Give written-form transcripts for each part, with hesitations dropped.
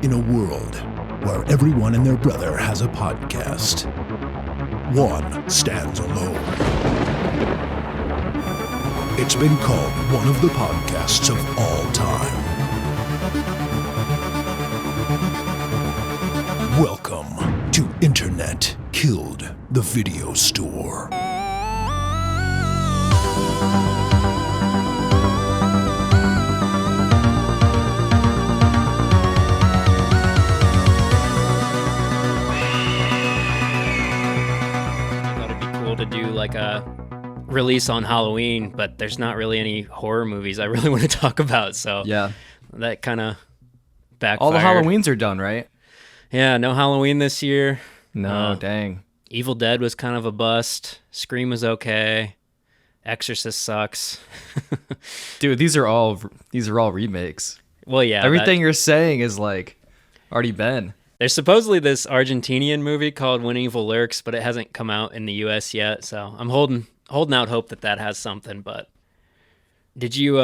In a world where everyone and their brother has a podcast, one stands alone. It's been called one of the podcasts of all time. Welcome to Internet Killed the Video Store. To do like a release on Halloween, but there's not really any horror movies I really want to talk about, so yeah, that kind of backfired. All the Halloweens are done, right? Yeah, no Halloween this year. No, dang. Evil Dead was kind of a bust. Scream was okay. Exorcist sucks. Dude, these are all remakes. Well, yeah, everything you're saying is like already been. There's supposedly this Argentinian movie called When Evil Lurks, but it hasn't come out in the U.S. yet, so I'm holding out hope that has something. But did you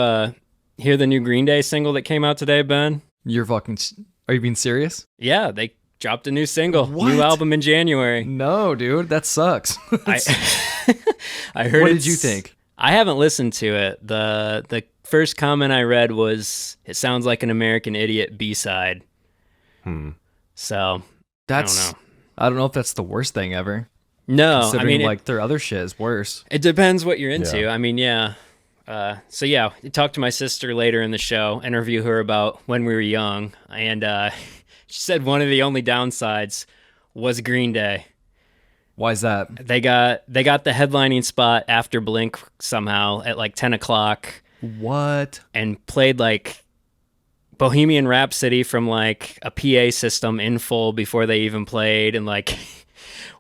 hear the new Green Day single that came out today, Ben? Are you being serious? Yeah, they dropped a new single, What? New album in January. No, dude, that sucks. I heard. What did you think? I haven't listened to it. The first comment I read was, "It sounds like an American Idiot B-side." So I don't know if that's the worst thing ever. No, considering like their other shit is worse. It depends what you're into. Yeah. I mean, yeah. So yeah, I talked to my sister later in the show, interview her about When We Were Young, and she said one of the only downsides was Green Day. Why is that? They got the headlining spot after Blink somehow at like 10 o'clock. What? And played like Bohemian Rhapsody from like a PA system in full before they even played, and like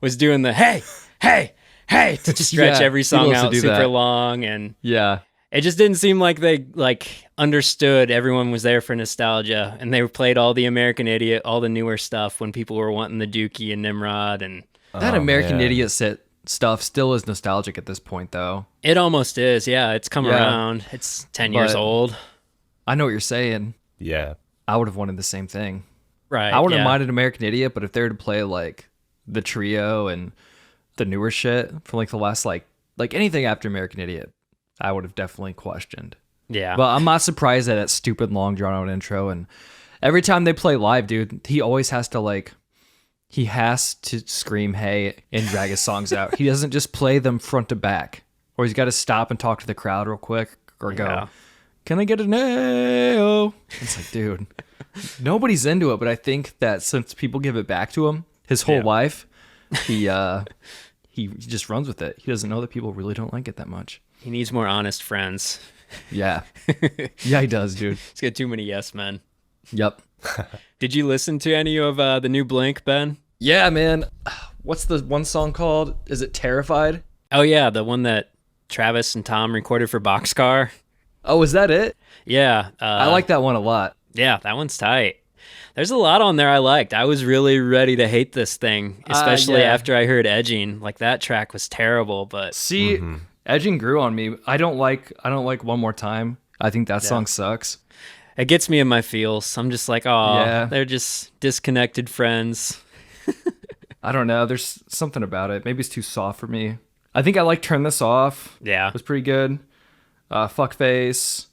was doing the hey to just stretch every song out super long, and yeah, it just didn't seem like they like understood everyone was there for nostalgia, and they played all the American Idiot, all the newer stuff when people were wanting the Dookie and Nimrod, and that American Idiot stuff still is nostalgic at this point though. It almost is. Yeah, it's come around. It's 10 years old. I know what you're saying. Yeah. I would have wanted the same thing. Right. I wouldn't have minded American Idiot, but if they were to play like the trio and the newer shit from like the last like anything after American Idiot, I would have definitely questioned. Yeah. But I'm not surprised at that stupid long drawn out intro, and every time they play live, dude, he always has to scream hey and drag his songs out. He doesn't just play them front to back, or he's got to stop and talk to the crowd real quick or go, "Can I get an A-O?" It's like, dude, nobody's into it, but I think that since people give it back to him his whole life, he just runs with it. He doesn't know that people really don't like it that much. He needs more honest friends. Yeah. Yeah, he does, dude. He's got too many yes men. Yep. Did you listen to any of the new Blink, Ben? Yeah, man. What's the one song called? Is it Terrified? Oh, yeah, the one that Travis and Tom recorded for Boxcar. Oh, is that it? Yeah. I like that one a lot. Yeah, that one's tight. There's a lot on there I liked. I was really ready to hate this thing, especially after I heard Edging. Like, that track was terrible, but... See, Edging grew on me. I don't like One More Time. I think that song sucks. It gets me in my feels. I'm just like, oh, they're just disconnected friends. I don't know. There's something about it. Maybe it's too soft for me. I think I like Turn This Off. Yeah. It was pretty good. Fuckface.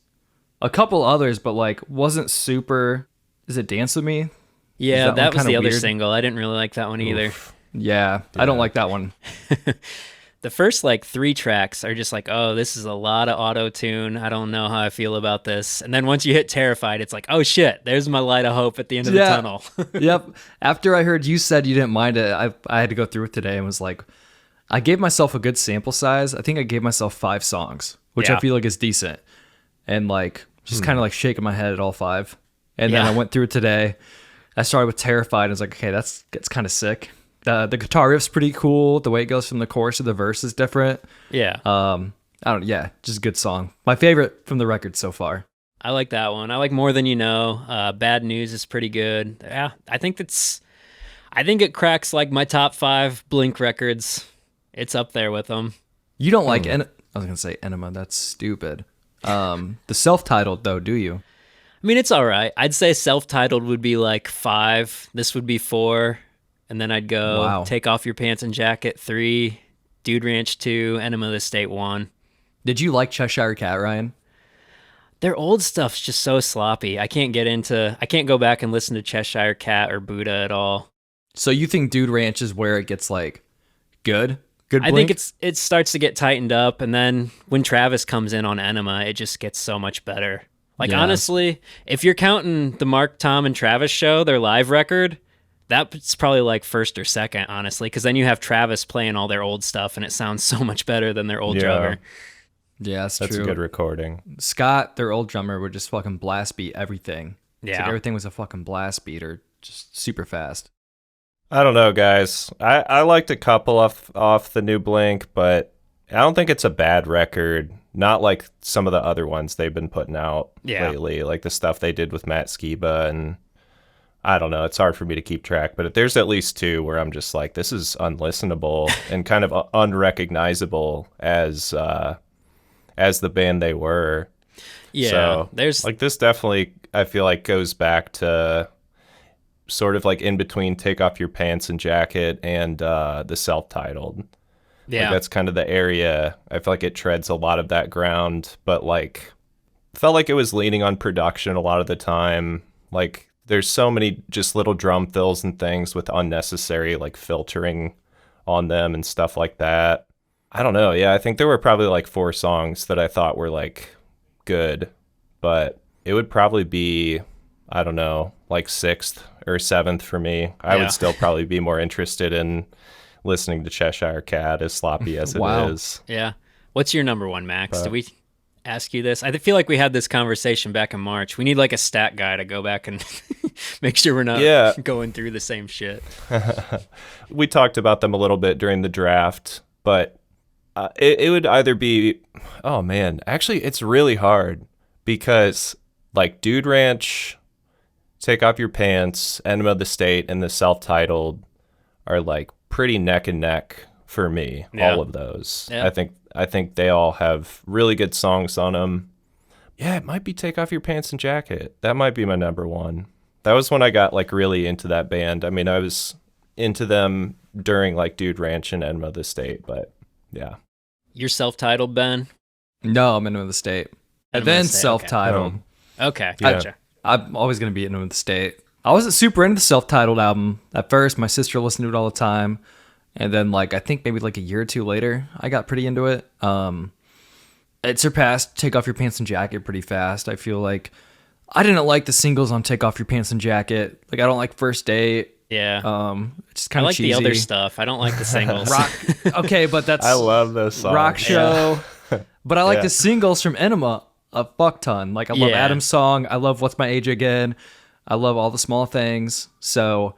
A couple others, but like wasn't super... Is it Dance With Me? Yeah, that was the other single. I didn't really like that one either. Yeah, I don't like that one. The first like 3 tracks are just like, oh, this is a lot of auto-tune. I don't know how I feel about this. And then once you hit Terrified, it's like, oh shit, there's my light of hope at the end of the tunnel. Yep. After I heard you said you didn't mind it, I had to go through it today and was like, I gave myself a good sample size. I think I gave myself 5 songs, which I feel like is decent. And like, just kind of like shaking my head at all 5. And then I went through it today. I started with Terrified. And I was like, okay, that's kind of sick. The guitar riff's pretty cool. The way it goes from the chorus to the verse is different. Yeah. Just a good song. My favorite from the record so far. I like that one. I like More Than You Know. Bad News is pretty good. Yeah, I think it cracks like my top 5 Blink records. It's up there with them. You don't like I was gonna say Enema. That's stupid. The self-titled though, do you? I I mean, it's all right. I'd say self-titled would be like 5. This would be 4. And then I'd go Take Off Your Pants and Jacket 3, Dude Ranch 2, Enema of the State 1. Did you like Cheshire Cat, Ryan? Their old stuff's just so sloppy. I can't go back and listen to Cheshire Cat or Buddha at all. So you think Dude Ranch is where it gets like good? I think it starts to get tightened up, and then when Travis comes in on Enema, it just gets so much better. Like, honestly, if you're counting the Mark, Tom, and Travis show, their live record, that's probably like first or second, honestly, because then you have Travis playing all their old stuff, and it sounds so much better than their old drummer. Yeah, that's true. A good recording. Scott, their old drummer, would just fucking blast beat everything. Yeah. Like everything was a fucking blast beat or just super fast. I don't know, guys. I liked a couple off the new Blink, but I don't think it's a bad record. Not like some of the other ones they've been putting out lately, like the stuff they did with Matt Skiba, and I don't know. It's hard for me to keep track, but there's at least 2 where I'm just like, this is unlistenable and kind of unrecognizable as the band they were. Yeah, so, there's like this definitely, I feel like, goes back to sort of like in between Take Off Your Pants and Jacket and the self-titled. Yeah, like that's kind of the area. I feel like it treads a lot of that ground, but like felt like it was leaning on production a lot of the time. Like there's so many just little drum fills and things with unnecessary like filtering on them and stuff like that. I don't know. Yeah, I think there were probably like 4 songs that I thought were like good, but it would probably be, I don't know, like 6th or 7th for me. I would still probably be more interested in listening to Cheshire Cat, as sloppy as it is. Yeah. What's your number 1, Max? Did we ask you this? I feel like we had this conversation back in March. We need like a stat guy to go back and make sure we're not going through the same shit. We talked about them a little bit during the draft, but it would either be, oh man, actually it's really hard because like Dude Ranch, Take Off Your Pants, Enema of the State, and the self-titled are like pretty neck and neck for me. All of those. Yeah. I think they all have really good songs on them. Yeah, it might be Take Off Your Pants and Jacket. That might be my number 1. That was when I got like really into that band. I mean, I was into them during like Dude Ranch and Enema of the State, but yeah. You're self-titled, Ben? No, I'm Enema of the State. And then self-titled. Okay, gotcha. I'm always going to be Enema of the State. I wasn't super into the self-titled album at first. My sister listened to it all the time. And then like I think maybe like a year or 2 later, I got pretty into it. It surpassed Take Off Your Pants and Jacket pretty fast. I feel like I didn't like the singles on Take Off Your Pants and Jacket. Like I don't like First Date. Yeah. It's just kind of cheesy. I like the other stuff. I don't like the singles. Okay, but that's I love those songs. Rock Show. Yeah. But I like the singles from Enema a fuck ton. Like I love Adam's song. I love What's My Age Again. I love All the Small Things. So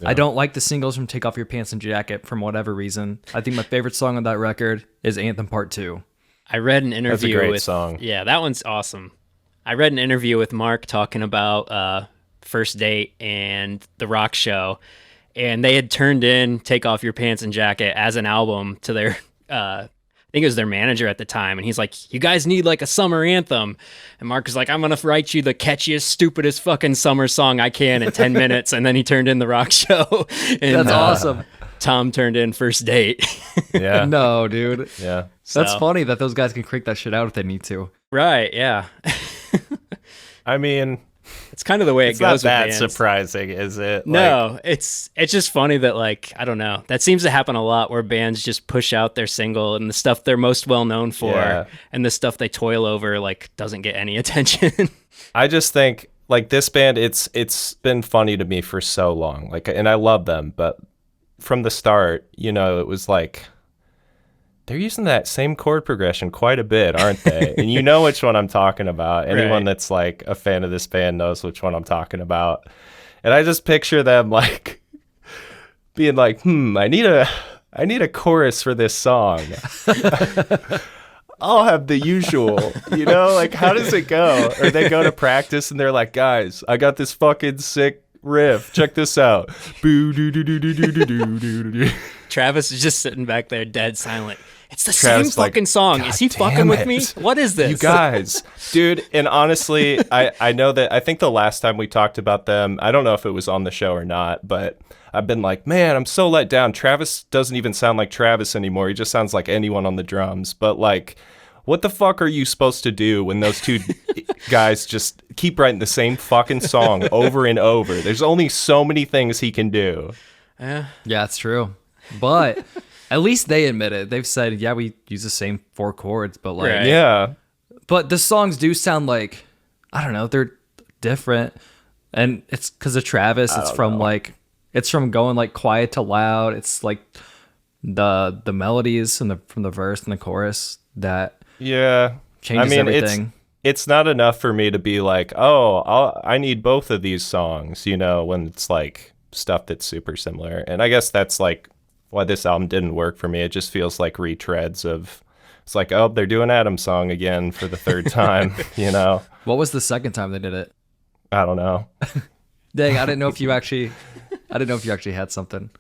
I don't like the singles from Take Off Your Pants and Jacket for whatever reason. I think my favorite song on that record is Anthem Part 2. I read an interview That's a great with song. Yeah, that one's awesome. I read an interview with Mark talking about First Date and the Rock Show, and they had turned in Take Off Your Pants and Jacket as an album to their I think it was their manager at the time, and he's like, you guys need like a summer anthem. And Mark was like, I'm gonna write you the catchiest, stupidest fucking summer song I can in 10 minutes. And then he turned in the Rock Show. And that's awesome. Tom turned in First Date. Yeah. No, dude. Yeah. That's funny that those guys can crank that shit out if they need to. Right, yeah. I mean, it's kind of the way it goes. It's not that with bands. surprising, is it? No, like, it's just funny that like, I don't know. That seems to happen a lot where bands just push out their single and the stuff they're most well known for and the stuff they toil over like doesn't get any attention. I just think like this band, it's been funny to me for so long. Like, and I love them, but from the start, you know, it was like they're using that same chord progression quite a bit, aren't they? And you know which one I'm talking about. Anyone that's like a fan of this band knows which one I'm talking about. And I just picture them like being like, I need a chorus for this song. I'll have the usual, you know, like how does it go? Or they go to practice and they're like, guys, I got this fucking sick riff. Check this out. Boo doo doo doo doo doo doo doo doo. Travis is just sitting back there dead silent. It's the same fucking song. Is he fucking with me? What is this? You guys, dude. And honestly, I know that I think the last time we talked about them, I don't know if it was on the show or not, but I've been like, man, I'm so let down. Travis doesn't even sound like Travis anymore. He just sounds like anyone on the drums. But like, what the fuck are you supposed to do when those two guys just keep writing the same fucking song over and over? There's only so many things he can do. Yeah, it's true. But at least they admit it. They've said, yeah, we use the same 4 chords, but like, Right. Yeah. But the songs do sound like, I don't know, they're different. And it's because of Travis. It's from it's from going like quiet to loud. It's like the melodies and from the verse and the chorus that changes everything. It's not enough for me to be like, I need both of these songs, when it's like stuff that's super similar. And I guess that's like why this album didn't work for me. It just feels like retreads of, it's like, oh, they're doing Adam's song again for the 3rd time, What was the second time they did it? I don't know. Dang, I didn't know if you actually had something.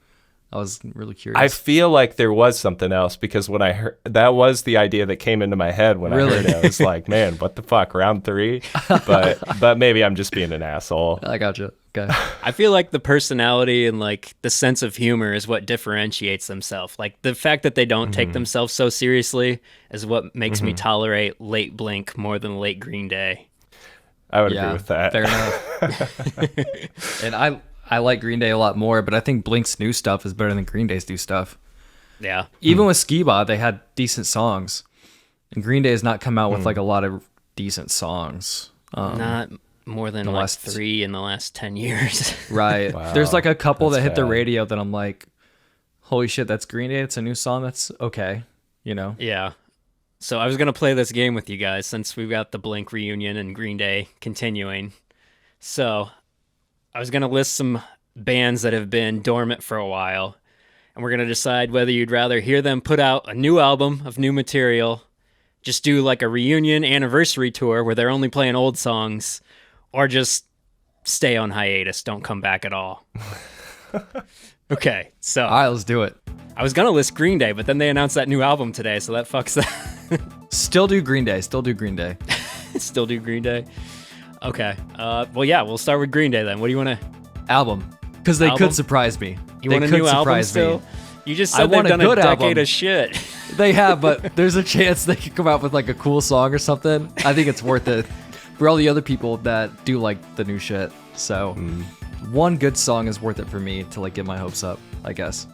I was really curious. I feel like there was something else because when I heard, that was the idea that came into my head when I heard it. I was like, man, what the fuck, round 3? But maybe I'm just being an asshole. I gotcha. Okay. I feel like the personality and like the sense of humor is what differentiates themselves. Like the fact that they don't take themselves so seriously is what makes me tolerate late Blink more than late Green Day. I would agree with that. Fair enough. And I like Green Day a lot more, but I think Blink's new stuff is better than Green Day's new stuff. Yeah. Even with Skiba, they had decent songs. And Green Day has not come out with like a lot of decent songs. Not more than like 3 in the last 10 years. Right. Wow, there's like a couple that hit the bad. radio that I'm like, holy shit, that's Green Day. It's a new song. That's okay. Yeah. So I was going to play this game with you guys since we've got the Blink reunion and Green Day continuing. So I was going to list some bands that have been dormant for a while, and we're going to decide whether you'd rather hear them put out a new album of new material, just do like a reunion anniversary tour where they're only playing old songs, or just stay on hiatus, don't come back at all. Okay, so All right, let's do it. I was going to list Green Day, but then they announced that new album today, so that fucks that. Still do Green Day. Still do Green Day. Still do Green Day. Okay. Well, yeah, we'll start with Green Day then. What do you want to... Album. Because they Album? could surprise me. You They want a could new album surprise still? me. You just I said they've want a done a good decade album. of shit. They have, but there's a chance they could come out with like a cool song or something. I think it's worth it for all the other people that do like the new shit. So one good song is worth it for me to like get my hopes up, I guess.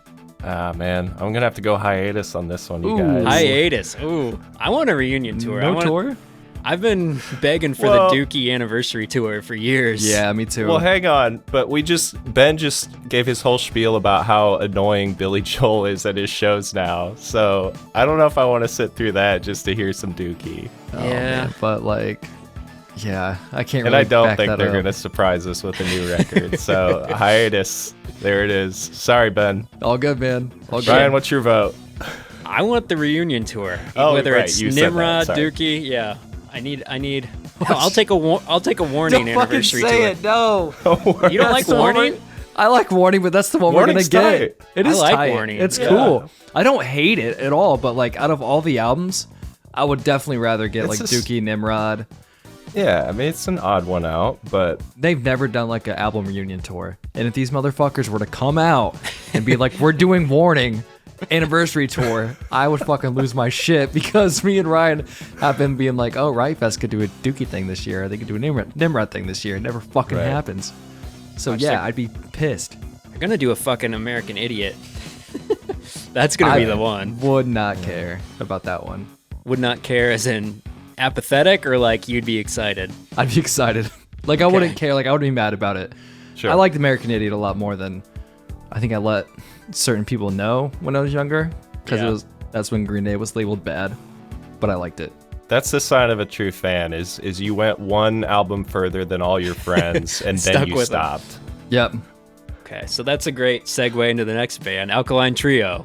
Ah, man, I'm going to have to go hiatus on this one, you Ooh. guys. Hiatus. Ooh. I want a reunion tour. No tour? I've been begging for Well- the Dookie anniversary tour for years. Yeah, me too. Well, hang on, but Ben just gave his whole spiel about how annoying Billy Joel is at his shows now. So I don't know if I want to sit through that just to hear some Dookie. Oh, Yeah. man, but like, yeah, I can't And really I don't back think that they're up. going to surprise us with a new record. So hiatus, there it is. Sorry, Ben. All good, man. All good. Ryan, what's your vote? I want the reunion tour. Oh, Whether right, it's you said that, Nimrod, sorry. Dookie, yeah. I need. I'll take a warning Don't fucking anniversary say tour. it, no. You don't like That's the one warning? I like Warning, but that's the one Warning's we're gonna get. tight. It I is like tight. Warning. It's Yeah. cool. I don't hate it at all, but like out of all the albums, I would definitely rather get like It's just- Dookie, Nimrod. Yeah, I mean, it's an odd one out, but They've never done like an album reunion tour. And if these motherfuckers were to come out and be like, we're doing Warning anniversary tour, I would fucking lose my shit because me and Ryan have been being like, oh, Riot Fest could do a Dookie thing this year. They could do a Nimrod thing this year. It never fucking Right. happens. So Watch yeah, that. I'd be pissed. They're gonna do a fucking American Idiot. That's gonna be the one. Would not care about that one. Would not care as in apathetic or like you'd be excited. I'd be excited. Like I wouldn't care. Like I wouldn't be mad about it. sure. I liked American Idiot a lot more than I think I let certain people know when I was younger because Yeah. that's when Green Day was labeled bad, but I liked it. That's the sign of a true fan is you went one album further than all your friends and then Stuck you with 'em. stopped. Yep. Okay, so that's a great segue into the next band, Alkaline Trio.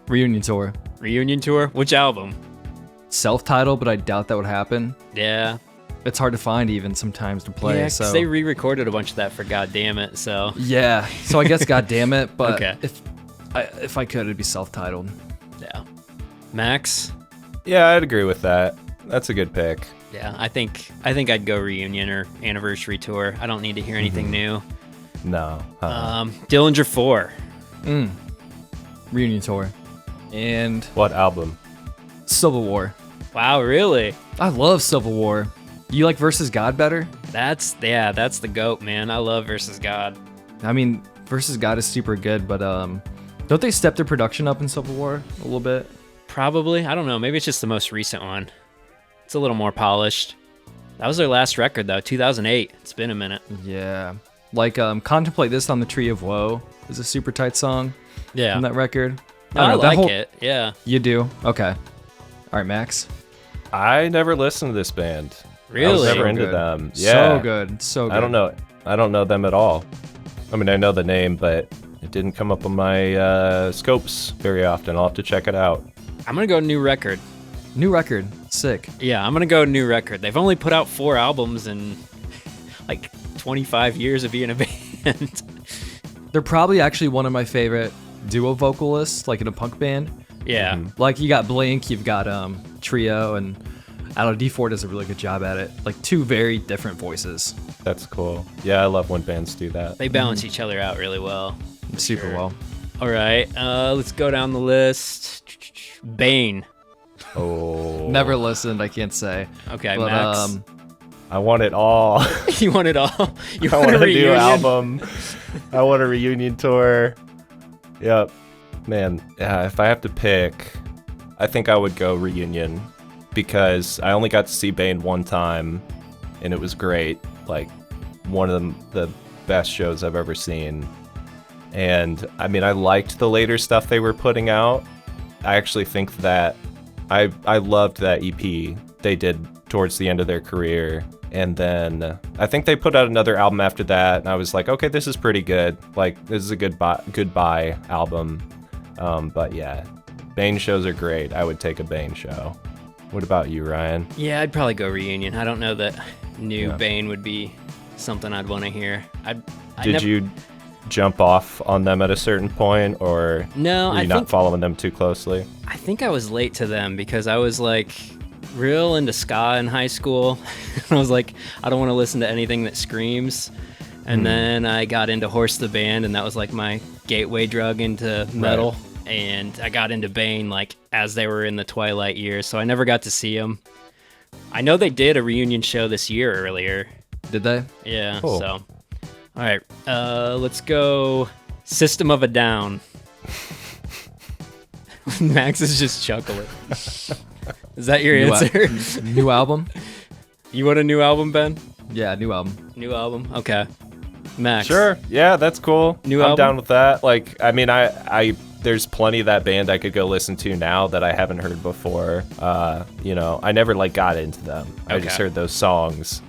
Reunion tour. Reunion tour? Which album? Self-titled, but I doubt that would happen. Yeah. It's hard to find even sometimes to play. Yeah, 'cause so they re-recorded a bunch of that for God Damn It, so... yeah. So I guess God damn it, but Okay. if I could, it'd be self-titled. Yeah. Max? Yeah, I'd agree with that. That's a good pick. Yeah, I think I'd go reunion or anniversary tour. I don't need to hear anything new. No. Dillinger 4. Reunion tour. And What album? Civil War. Wow, really? I love Civil War. You like Versus God better? That's the GOAT, man. I love Versus God. I mean, Versus God is super good, but don't they step their production up in Civil War a little bit? Probably. I don't know. Maybe it's just the most recent one. It's a little more polished. That was their last record, though, 2008. It's been a minute. Yeah. Like, Contemplate This on the Tree of Woe is a super tight song Yeah. on that record. No, I don't know, that like it. Yeah. You do? Okay. All right, Max. I never listened to this band. I was Really? never So into good. them. Yeah. So good. So good. I don't know them at all. I mean, I know the name, but it didn't come up on my scopes very often. I'll have to check it out. I'm going to go new record. New record. Sick. Yeah, I'm going to go new record. They've only put out 4 albums in like 25 years of being a band. They're probably actually one of my favorite duo vocalists, like in a punk band. Yeah. Like, you got Blink, you've got Trio, and I don't know, D4 does a really good job at it. Like, 2 very different voices. That's cool. Yeah, I love when bands do that. They balance each other out really well. Super Sure. well. All right, let's go down the list. Bane. Oh. Never listened, I can't say. Okay, But, Max. I want it all. You want it all? You I want want a a new reunion? album. I want a reunion tour. Yep. Man, if I have to pick, I think I would go reunion because I only got to see Bane one time and it was great. Like one of the best shows I've ever seen. And I mean, I liked the later stuff they were putting out. I actually think that I loved that EP they did towards the end of their career. And then I think they put out another album after that, and I was like, okay, this is pretty good. Like, this is a goodbye album. But yeah, Bane shows are great. I would take a Bane show. What about you, Ryan? Yeah, I'd probably go reunion. I don't know that new Bane would be something I'd want to hear. Did you jump off on them at a certain point, or No, were you not following them too closely? I think I was late to them because I was like real into ska in high school. I was like, I don't want to listen to anything that screams. And then I got into Horse the Band, and that was like my gateway drug into metal. Right. And I got into Bane like as they were in the twilight years, so I never got to see them. I know they did a reunion show this year earlier. Did they? Yeah, Cool. so. All right, let's go System of a Down. Max is just chuckling. Is that your answer? New album? You want a new album, Ben? Yeah, new album. New album? Okay. Max. Sure. Yeah, that's cool. New I'm album? down with that. Like, I mean, I there's plenty of that band I could go listen to now that I haven't heard before. You know, I never like got into them. I just Okay. heard those songs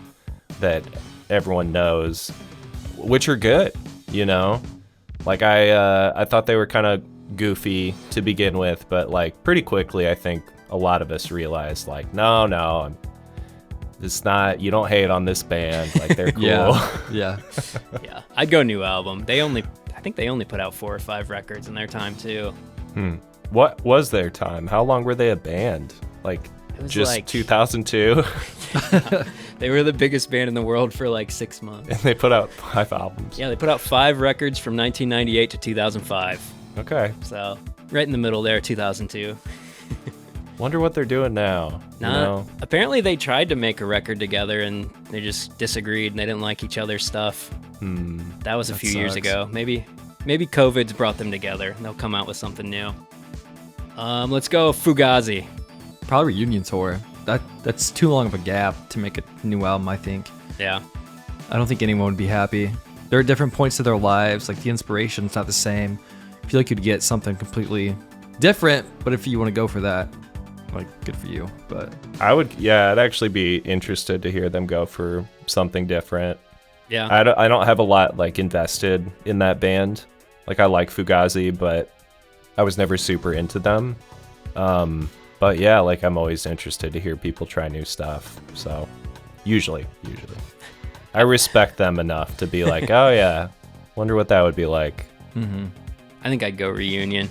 that everyone knows, which are good, you know? Like I thought they were kind of goofy to begin with, but like pretty quickly I think a lot of us realized like, no, it's not, you don't hate on this band, like they're cool. Yeah. Yeah, I'd go new album. I think they only put out 4 or 5 records in their time too. What was their time? How long were they a band? Like It was just like 2002? They were the biggest band in the world for like 6 months. And they put out 5 albums. Yeah, they put out 5 records from 1998 to 2005. Okay. So right in the middle there, 2002. Wonder what they're doing now. You know? Apparently they tried to make a record together and they just disagreed and they didn't like each other's stuff. That was a few years sucks. ago. Maybe COVID's brought them together. They'll come out with something new. Let's go Fugazi. Probably reunion tour. That's too long of a gap to make a new album, I think. Yeah. I don't think anyone would be happy. There are different points to their lives, like the inspiration's not the same. I feel like you'd get something completely different, but if you want to go for that, like, good for you. But I'd actually be interested to hear them go for something different. Yeah. I don't have a lot like invested in that band. Like I like Fugazi, but I was never super into them. But yeah, like I'm always interested to hear people try new stuff. So usually, I respect them enough to be like, oh yeah, wonder what that would be like. I think I'd go reunion.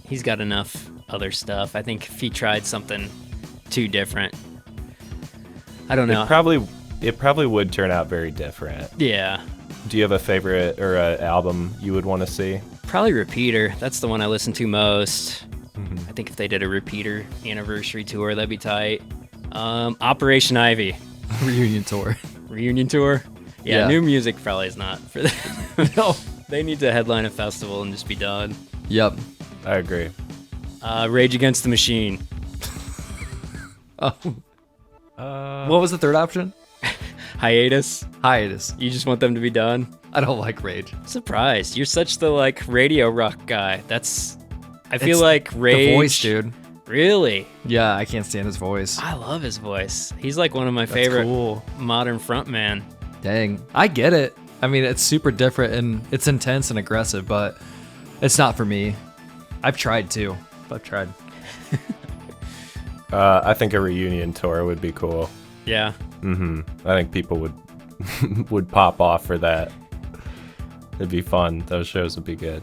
He's got enough other stuff. I think if he tried something too different, I don't know. It probably would turn out very different. Yeah. Do you have a favorite or an album you would want to see? Probably Repeater. That's the one I listen to most. I think if they did a Repeater anniversary tour, that'd be tight. Operation Ivy. Reunion tour. Reunion tour? Yeah, new music probably is not for them. No. They need to headline a festival and just be done. Yep. I agree. Rage Against the Machine. What was the third option? Hiatus. Hiatus. You just want them to be done? I don't like Rage. I'm surprised. You're such the like radio rock guy. I feel like Rage. The voice, dude. Really? Yeah, I can't stand his voice. I love his voice. He's like one of my favorite cool. modern frontman. Dang. I get it. I mean, it's super different and it's intense and aggressive, but it's not for me. I've tried too. I've tried. I think a reunion tour would be cool. Yeah. I think people would pop off for that. It'd be fun. Those shows would be good.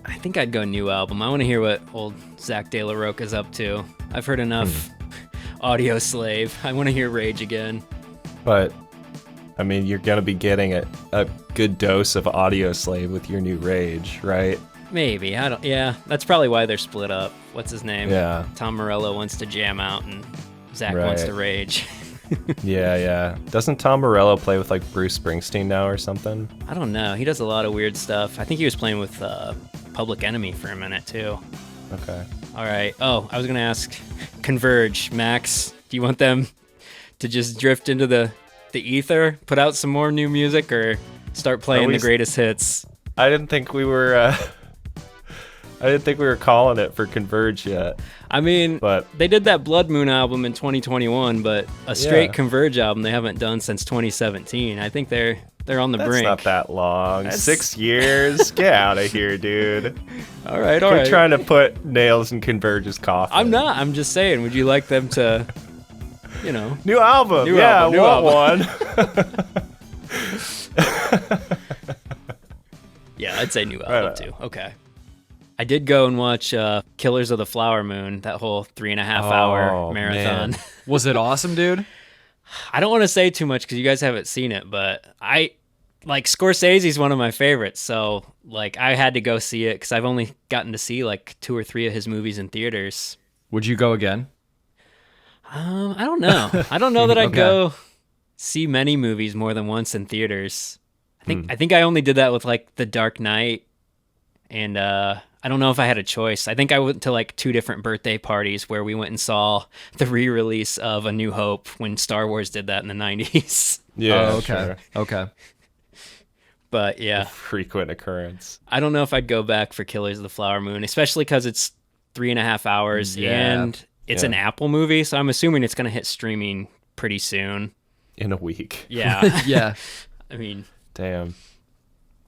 I think I'd go new album. I want to hear what old Zach De La Rocha's up to. I've heard enough Audio Slave. I want to hear Rage again. But, I mean, you're going to be getting a good dose of Audio Slave with your new Rage, right? Maybe. Yeah, that's probably why they're split up. What's his name? Yeah. Tom Morello wants to jam out and Zach wants to rage. Yeah. Doesn't Tom Morello play with like Bruce Springsteen now or something? I don't know. He does a lot of weird stuff. I think he was playing with Public Enemy for a minute too. Okay. All right. Oh, I was going to ask Converge. Max, do you want them to just drift into the ether, put out some more new music, or start playing the greatest hits? I didn't think we were calling it for Converge yet. I mean, but they did that Blood Moon album in 2021, but a straight Converge album they haven't done since 2017. I think they're on the brink. That's not that long. 6 years? Get out of here, dude. All right. Quit trying to put nails in Converge's coffin. I'm not. I'm just saying, would you like them to, New album. New yeah, album, I want one. Yeah, I'd say new album too. Okay. I did go and watch Killers of the Flower Moon, that whole 3.5-hour marathon. Man. Was it awesome, dude? I don't want to say too much because you guys haven't seen it, but Scorsese's one of my favorites, so I had to go see it because I've only gotten to see 2 or 3 of his movies in theaters. Would you go again? I don't know. I don't know that I'd go see many movies more than once in theaters. I think I only did that with The Dark Knight, and I don't know if I had a choice. I think I went to 2 different birthday parties where we went and saw the re-release of A New Hope when Star Wars did that in the 90s. Yeah. Oh, okay. Sure. Okay. But yeah, a frequent occurrence. I don't know if I'd go back for Killers of the Flower Moon, especially because it's 3.5 hours and it's an Apple movie, so I'm assuming it's going to hit streaming pretty soon. In a week. Yeah. Yeah. I mean, damn.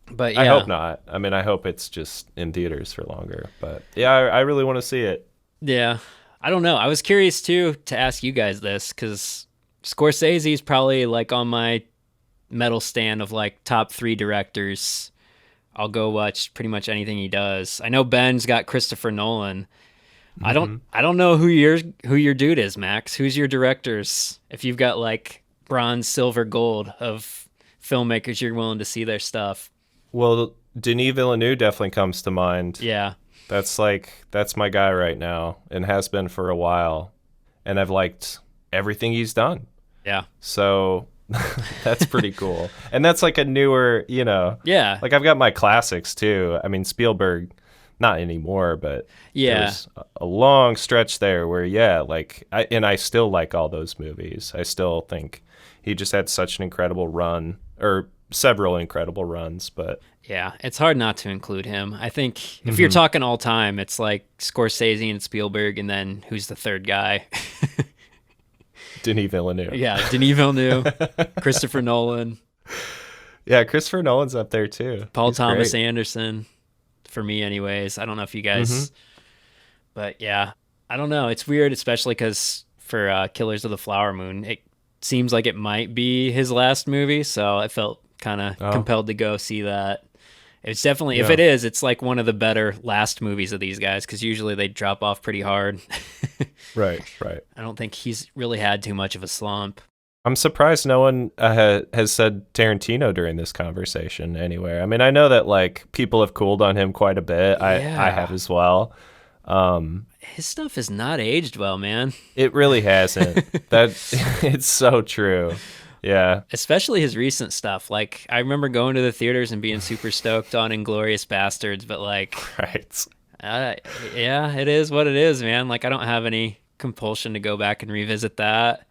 But yeah. I hope not. I mean, I hope it's just in theaters for longer. But yeah, I really want to see it. Yeah. I don't know. I was curious too to ask you guys this because Scorsese's probably on my medal stand of top 3 directors. I'll go watch pretty much anything he does. I know Ben's got Christopher Nolan. I don't know who your dude is, Max. Who's your directors? If you've got bronze, silver, gold of filmmakers you're willing to see their stuff. Well, Denis Villeneuve definitely comes to mind. Yeah. That's my guy right now and has been for a while. And I've liked everything he's done. Yeah. So that's pretty cool. And that's a newer, Yeah. I've got my classics too. I mean, Spielberg, not anymore, but there's a long stretch there where, I still like all those movies. I still think he just had such an incredible run, or several incredible runs, but yeah, it's hard not to include him. I think if you're talking all time, it's Scorsese and Spielberg, and then who's the third guy? Denis Villeneuve. Yeah, Denis Villeneuve, Christopher Nolan. Yeah, Christopher Nolan's up there too. Paul He's Thomas great. Anderson, for me anyways. I don't know if you guys, but yeah, I don't know. It's weird, especially because for Killers of the Flower Moon, it seems like it might be his last movie, so I felt kind of compelled to go see that. It's definitely, if it is, it's like one of the better last movies of these guys, because usually they drop off pretty hard. Right. I don't think he's really had too much of a slump. I'm surprised no one has said Tarantino during this conversation anywhere. I mean, I know that like people have cooled on him quite a bit. I have as well. His stuff has not aged well, man. It really hasn't. It's so true. Yeah. Especially his recent stuff. Like, I remember going to the theaters and being super stoked on Inglourious Bastards, but like, Right. Yeah, it is what it is, man. Like, I don't have any compulsion to go back and revisit that.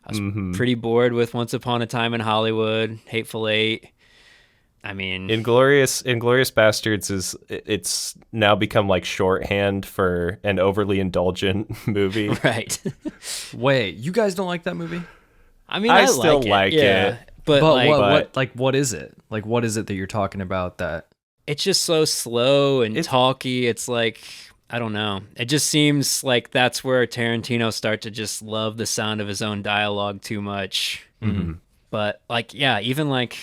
I was pretty bored with Once Upon a Time in Hollywood, Hateful Eight. I mean, Inglourious Bastards it's now become like shorthand for an overly indulgent movie. Right. Wait, you guys don't like that movie? I mean, I I still like yeah, it. But what is it? Like, what is it that you're talking about that? It's just so slow and talky. It's like, I don't know. It just seems like that's where Tarantino starts to just love the sound of his own dialogue too much. Mm-hmm. But like, yeah, even like,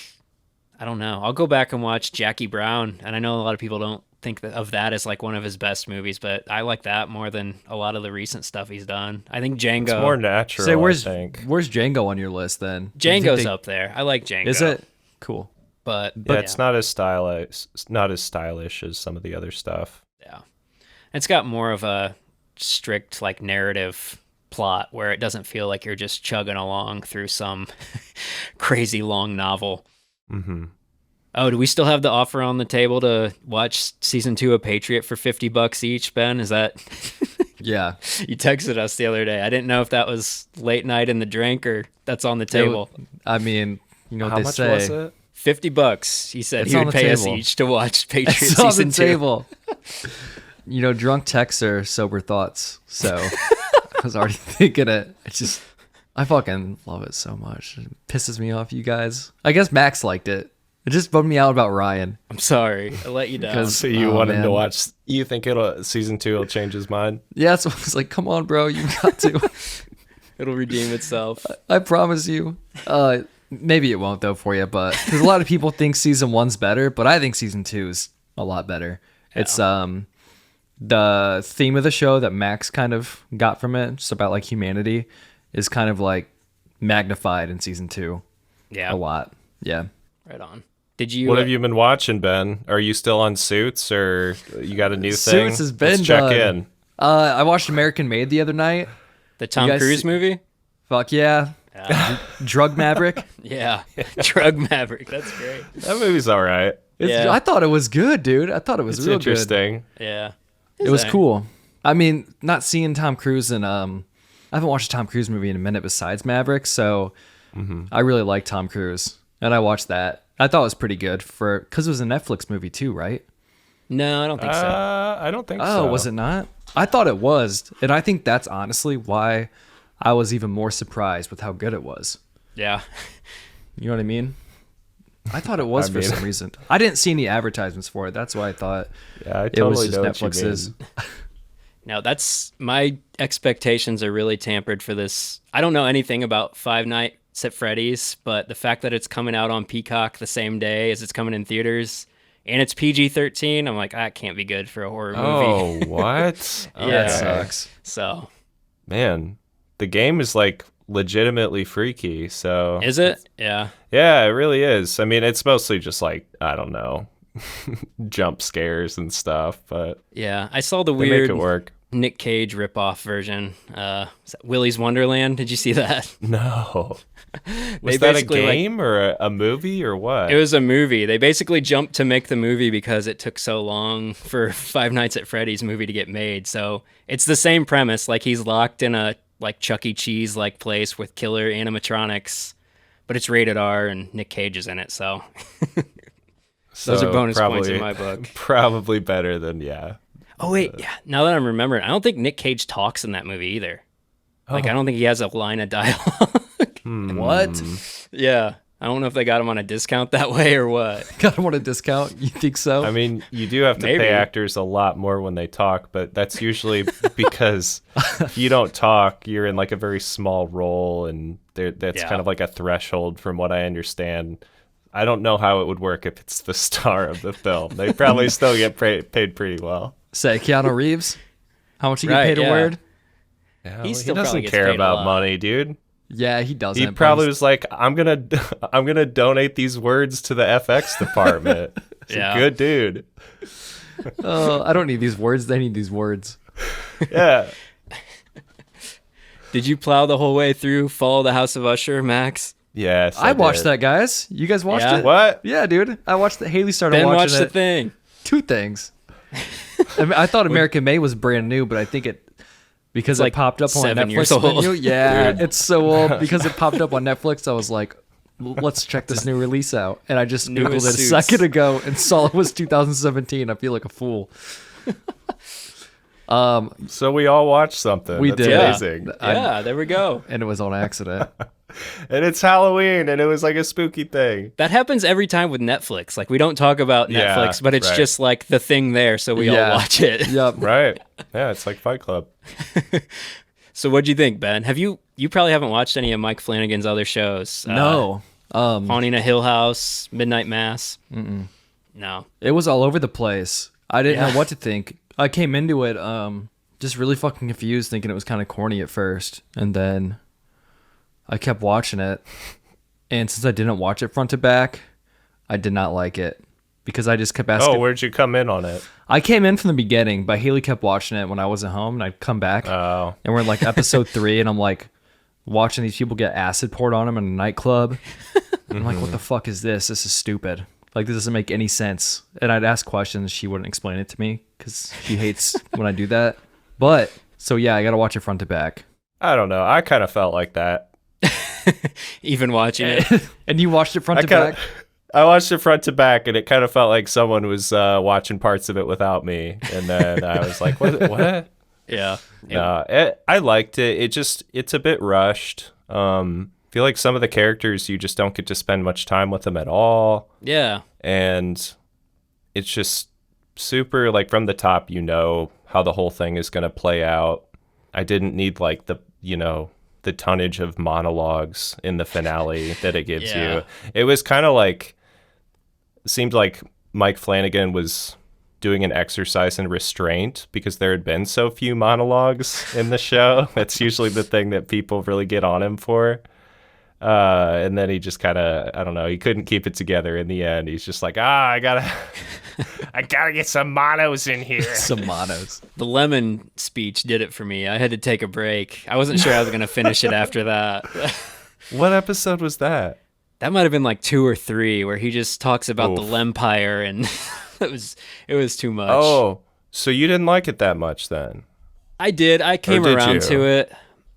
I don't know. I'll go back and watch Jackie Brown, and I know a lot of people don't think of that as like one of his best movies, but I like that more than a lot of the recent stuff he's done. I think Django. It's more natural. Say, where's Django Django on your list then? Django's up there. I like Django. Is it? Cool. But yeah, it's not as stylish as some of the other stuff. Yeah. It's got more of a strict like narrative plot where it doesn't feel like you're just chugging along through some crazy long novel. Mm-hmm. Oh, do we still have the offer on the table to watch season 2 of Patriot for $50 each, Ben? Is that? Yeah. You texted us the other day. I didn't know if that was late night in the drink or that's on the table. I mean, you know what How they much say. was it? $50. He said It's he on would the pay us table. each to watch Patriot It's on season the 2. table. You know, drunk texts are sober thoughts. So I was already thinking it. It's just, I fucking love it so much. It pisses me off, you guys. I guess Max liked it. It just bummed me out about Ryan. I'm sorry. I let you down. Because- So you Oh, want him to man. watch? You think season 2 will change his mind? Yeah, that's what I was like, come on, bro. You got to. It'll redeem itself. I promise you. Maybe it won't, though, for you. But because a lot of people think season 1's better, but I think season 2 is a lot better. Yeah. It's the theme of the show that Max kind of got from it, just about like humanity, is kind of like magnified in season 2 Yeah. a lot. Yeah. Right on. Did you? What have you been watching, Ben? Are you still on Suits, or you got a new thing? Suits has been Let's check done. in. I watched American Made the other night. The Tom you guys Cruise see- movie? Fuck yeah. Drug Maverick. Yeah. Drug Maverick. That's great. That movie's all right. Yeah. I thought it was good, dude. I thought it was It's real good. interesting. Yeah. It was cool. I mean, not seeing Tom Cruise in I haven't watched a Tom Cruise movie in a minute besides Maverick, so I really like Tom Cruise, and I watched that. I thought it was pretty good because it was a Netflix movie too, right? No, I don't think so. I don't think so. Oh, was it not? I thought it was, and I think that's honestly why I was even more surprised with how good it was. Yeah. You know what I mean? I thought it was for some reason. I didn't see any advertisements for it. That's why I thought Yeah, I it totally was know just what you Netflix's. mean. No, that's my expectations are really tampered for this. I don't know anything about Five Nights at Freddy's, but the fact that it's coming out on Peacock the same day as it's coming in theaters and it's PG-13, I'm like, that can't be good for a horror movie. Oh, what? Yeah. That Okay. sucks. So, Man, the game is like legitimately freaky. So is it? Yeah. yeah, it really is. I mean, it's mostly just like, I don't know, jump scares and stuff, but Yeah. I saw the they make weird it work. Nic Cage ripoff version. Is that Willy's Wonderland? Did you see that? No. They Was that a basically, like, game or a movie or what? It was a movie. They basically jumped to make the movie because it took so long for Five Nights at Freddy's movie to get made. So it's the same premise. Like, he's locked in a like Chuck E. Cheese like place with killer animatronics, but it's rated R and Nic Cage is in it. So those are bonus points in my book. Probably better than, yeah. Oh wait, yeah. Now that I'm remembering, I don't think Nic Cage talks in that movie either. Like, I don't think he has a line of dialogue. What? Yeah. I don't know if they got him on a discount that way or what. Got him on a discount? You think so? I mean, you do have to Maybe. pay actors a lot more when they talk, but that's usually because if you don't talk, you're in like a very small role, and that's Yeah. kind of like a threshold from what I understand. I don't know how it would work if it's the star of the film. They probably still get paid pretty well. Say Keanu Reeves. How much you get paid a word? Yeah, He he still doesn't probably gets care paid a about lot. money, dude. Yeah, he doesn't. He probably was like, I'm gonna donate these words to the FX department. He's a good dude. Oh, I don't need these words. They need these words. Yeah. Did you plow the whole way through Fall of the House of Usher, Max? Yes, I watched did. that, guys. You guys watched Yeah? it? What? Yeah, dude. I watched it. Haley started Ben watching watched it. the thing. 2 things. I mean, I thought American Made was brand new, but I think because like it popped up on 7 Netflix years old. menu. Yeah, Dude. it's so old. Because it popped up on Netflix, I was like, let's check this new release out. And I just Googled it Newest a suits. second ago and saw it was 2017. I feel like a fool. So we all watched something. We That's did. amazing. Yeah, there we go. And it was on accident. And it's Halloween, and it was like a spooky thing. That happens every time with Netflix. Like, we don't talk about Yeah, Netflix, but it's right. just like the thing there, so we all Yeah. watch it. Yep. Right. Yeah, it's like Fight Club. So what'd you think, Ben? You probably haven't watched any of Mike Flanagan's other shows? No. Haunting a Hill House, Midnight Mass. No. It was all over the place. I didn't know what to think. I came into it just really fucking confused, thinking it was kind of corny at first. And then I kept watching it. And since I didn't watch it front to back, I did not like it. Because I just kept asking. Oh, where'd you come in on it? I came in from the beginning, but Haley kept watching it when I wasn't home. And I'd come back. Oh. And we're in like episode 3. And I'm like watching these people get acid poured on them in a nightclub. And I'm like, what the fuck is this? This is stupid. Like, this doesn't make any sense. And I'd ask questions. She wouldn't explain it to me because she hates when I do that. But, so yeah, I got to watch it front to back. I don't know. I kind of felt like that. Even watching it. And you watched it front to back? I watched it front to back, and it kind of felt like someone was watching parts of it without me. And then I was like, what? Yeah. No, I liked it. It's a bit rushed. I feel like some of the characters, you just don't get to spend much time with them at all. Yeah. And it's just super, like, from the top, you know how the whole thing is going to play out. I didn't need, like, the tonnage of monologues in the finale that it gives Yeah. you. It was kind of like, seemed like Mike Flanagan was doing an exercise in restraint because there had been so few monologues in the show. That's usually the thing that people really get on him for. And then he just kind of, I don't know, he couldn't keep it together in the end. He's just like, I gotta get some monos in here. Some monos. The lemon speech did it for me. I had to take a break. I wasn't sure I was going to finish it after that. What episode was that? That might have been like 2 or 3 where he just talks about the Oof. Lempire, and it was too much. Oh, so you didn't like it that much then? I did. I came did around you? to it.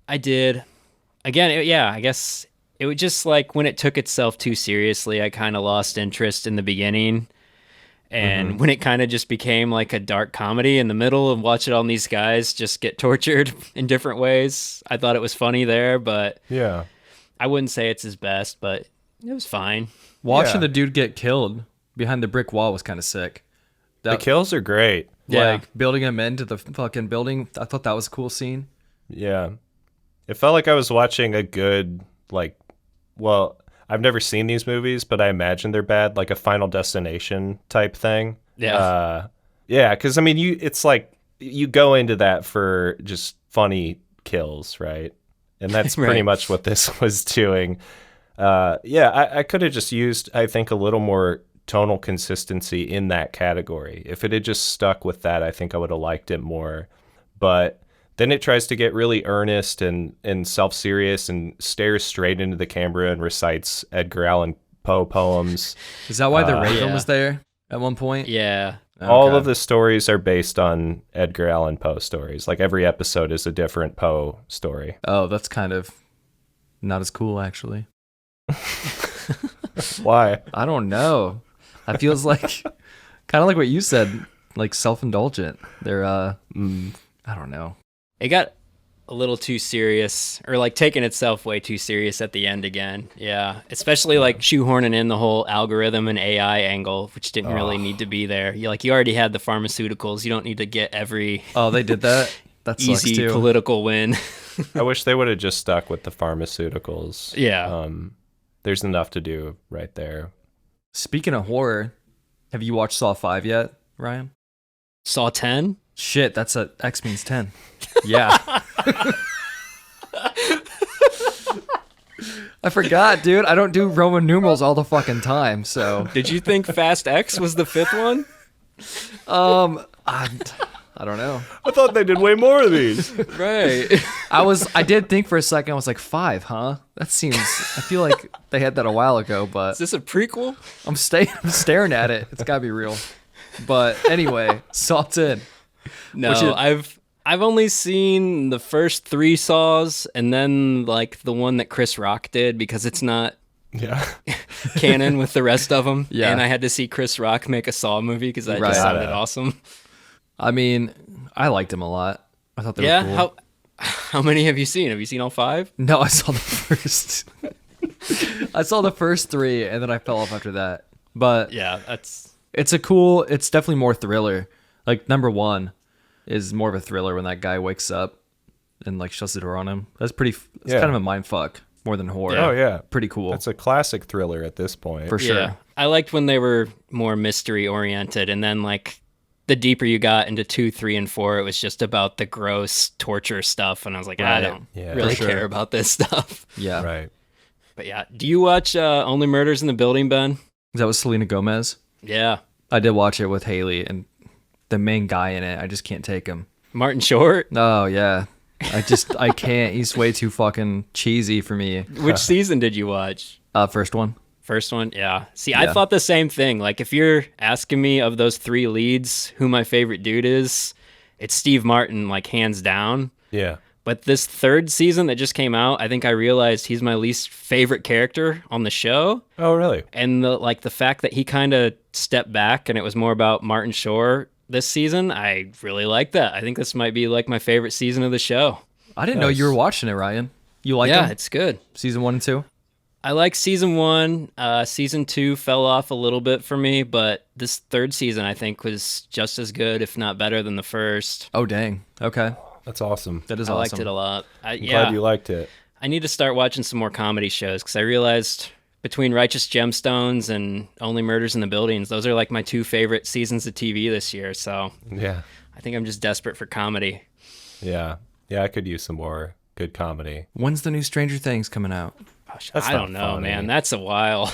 I did. Again, I guess it was just like when it took itself too seriously, I kind of lost interest in the beginning. And when it kind of just became like a dark comedy in the middle and watching all these guys just get tortured in different ways, I thought it was funny there, but Yeah. I wouldn't say it's his best, but it was fine. Watching Yeah. the dude get killed behind the brick wall was kind of sick. The kills are great. Yeah. Like, building him into the fucking building. I thought that was a cool scene. Yeah. It felt like I was watching a good, like, well, I've never seen these movies, but I imagine they're bad, like a Final Destination type thing. Yeah. Yeah, because, I mean, it's like you go into that for just funny kills, right? And that's Right. pretty much what this was doing. I could have just used, I think, a little more tonal consistency in that category. If it had just stuck with that, I think I would have liked it more. But then it tries to get really earnest and self-serious and stares straight into the camera and recites Edgar Allan Poe poems. Is that why the Raven Yeah. was there at one point? Yeah. All Okay. of the stories are based on Edgar Allan Poe stories. Like every episode is a different Poe story. Oh, that's kind of not as cool, actually. Why? I don't know. That feels like kind of like what you said, like self-indulgent. They're I don't know. It got a little too serious, or like taking itself way too serious at the end again. Yeah. Especially like shoehorning in the whole algorithm and AI angle, which didn't really need to be there. You already had the pharmaceuticals. You don't need to get every Oh, they did that. That sucks easy too. political win. I wish they would have just stuck with the pharmaceuticals. Yeah. There's enough to do right there. Speaking of horror, have you watched Saw 5 yet, Ryan? Saw 10? Shit, that's a X means 10. Yeah. I forgot, dude. I don't do Roman numerals all the fucking time, so. Did you think Fast X was the 5th one? I don't know. I thought they did way more of these. Right. I did think for a second, I was like, 5, huh? That seems, I feel like they had that a while ago, Is but this a prequel? I'm staring at it. It's gotta be real. But anyway, Saw 10. No, I've only seen the first 3 Saws and then like the one that Chris Rock did because it's not Yeah. canon with the rest of them. Yeah. And I had to see Chris Rock make a Saw movie because that Right. just sounded awesome. I mean, I liked him a lot. I thought they were cool. How many have you seen? Have you seen all 5? No, I saw the first. I saw the first 3, and then I fell off after that. But Yeah, that's... it's definitely more thriller. Like, number 1 is more of a thriller when that guy wakes up and, like, shuts the door on him. It's kind of a mind fuck more than horror. Oh, yeah. Pretty cool. It's a classic thriller at this point. For sure. Yeah. I liked when they were more mystery oriented, and then, like, the deeper you got into 2, 3, and 4, it was just about the gross torture stuff, and I was like, I don't really care about this stuff. Yeah. Right. But yeah, do you watch Only Murders in the Building, Ben? That was Selena Gomez. Yeah. I did watch it with Haley, and the main guy in it, I just can't take him. Martin Short? Oh, yeah. I can't. He's way too fucking cheesy for me. Which season did you watch? First one. First one? Yeah. See, Yeah. I thought the same thing. Like, if you're asking me of those 3 leads who my favorite dude is, it's Steve Martin, like, hands down. Yeah. But this 3rd season that just came out, I think I realized he's my least favorite character on the show. Oh, really? And the fact that he kind of stepped back and it was more about Martin Short this season, I really like that. I think this might be like my favorite season of the show. I didn't know you were watching it, Ryan. You like Yeah, him? it's good. Season 1 and 2? I like season 1. Season 2 fell off a little bit for me, but this 3rd season I think was just as good, if not better, than the first. Oh, dang. Okay. That's awesome. That is I awesome. liked it a lot. I'm glad you liked it. I need to start watching some more comedy shows because I realized between Righteous Gemstones and Only Murders in the Buildings, those are like my 2 favorite seasons of TV this year. So Yeah. I think I'm just desperate for comedy. Yeah. Yeah, I could use some more good comedy. When's the new Stranger Things coming out? Gosh, That's I not don't know, funny. man. That's a while.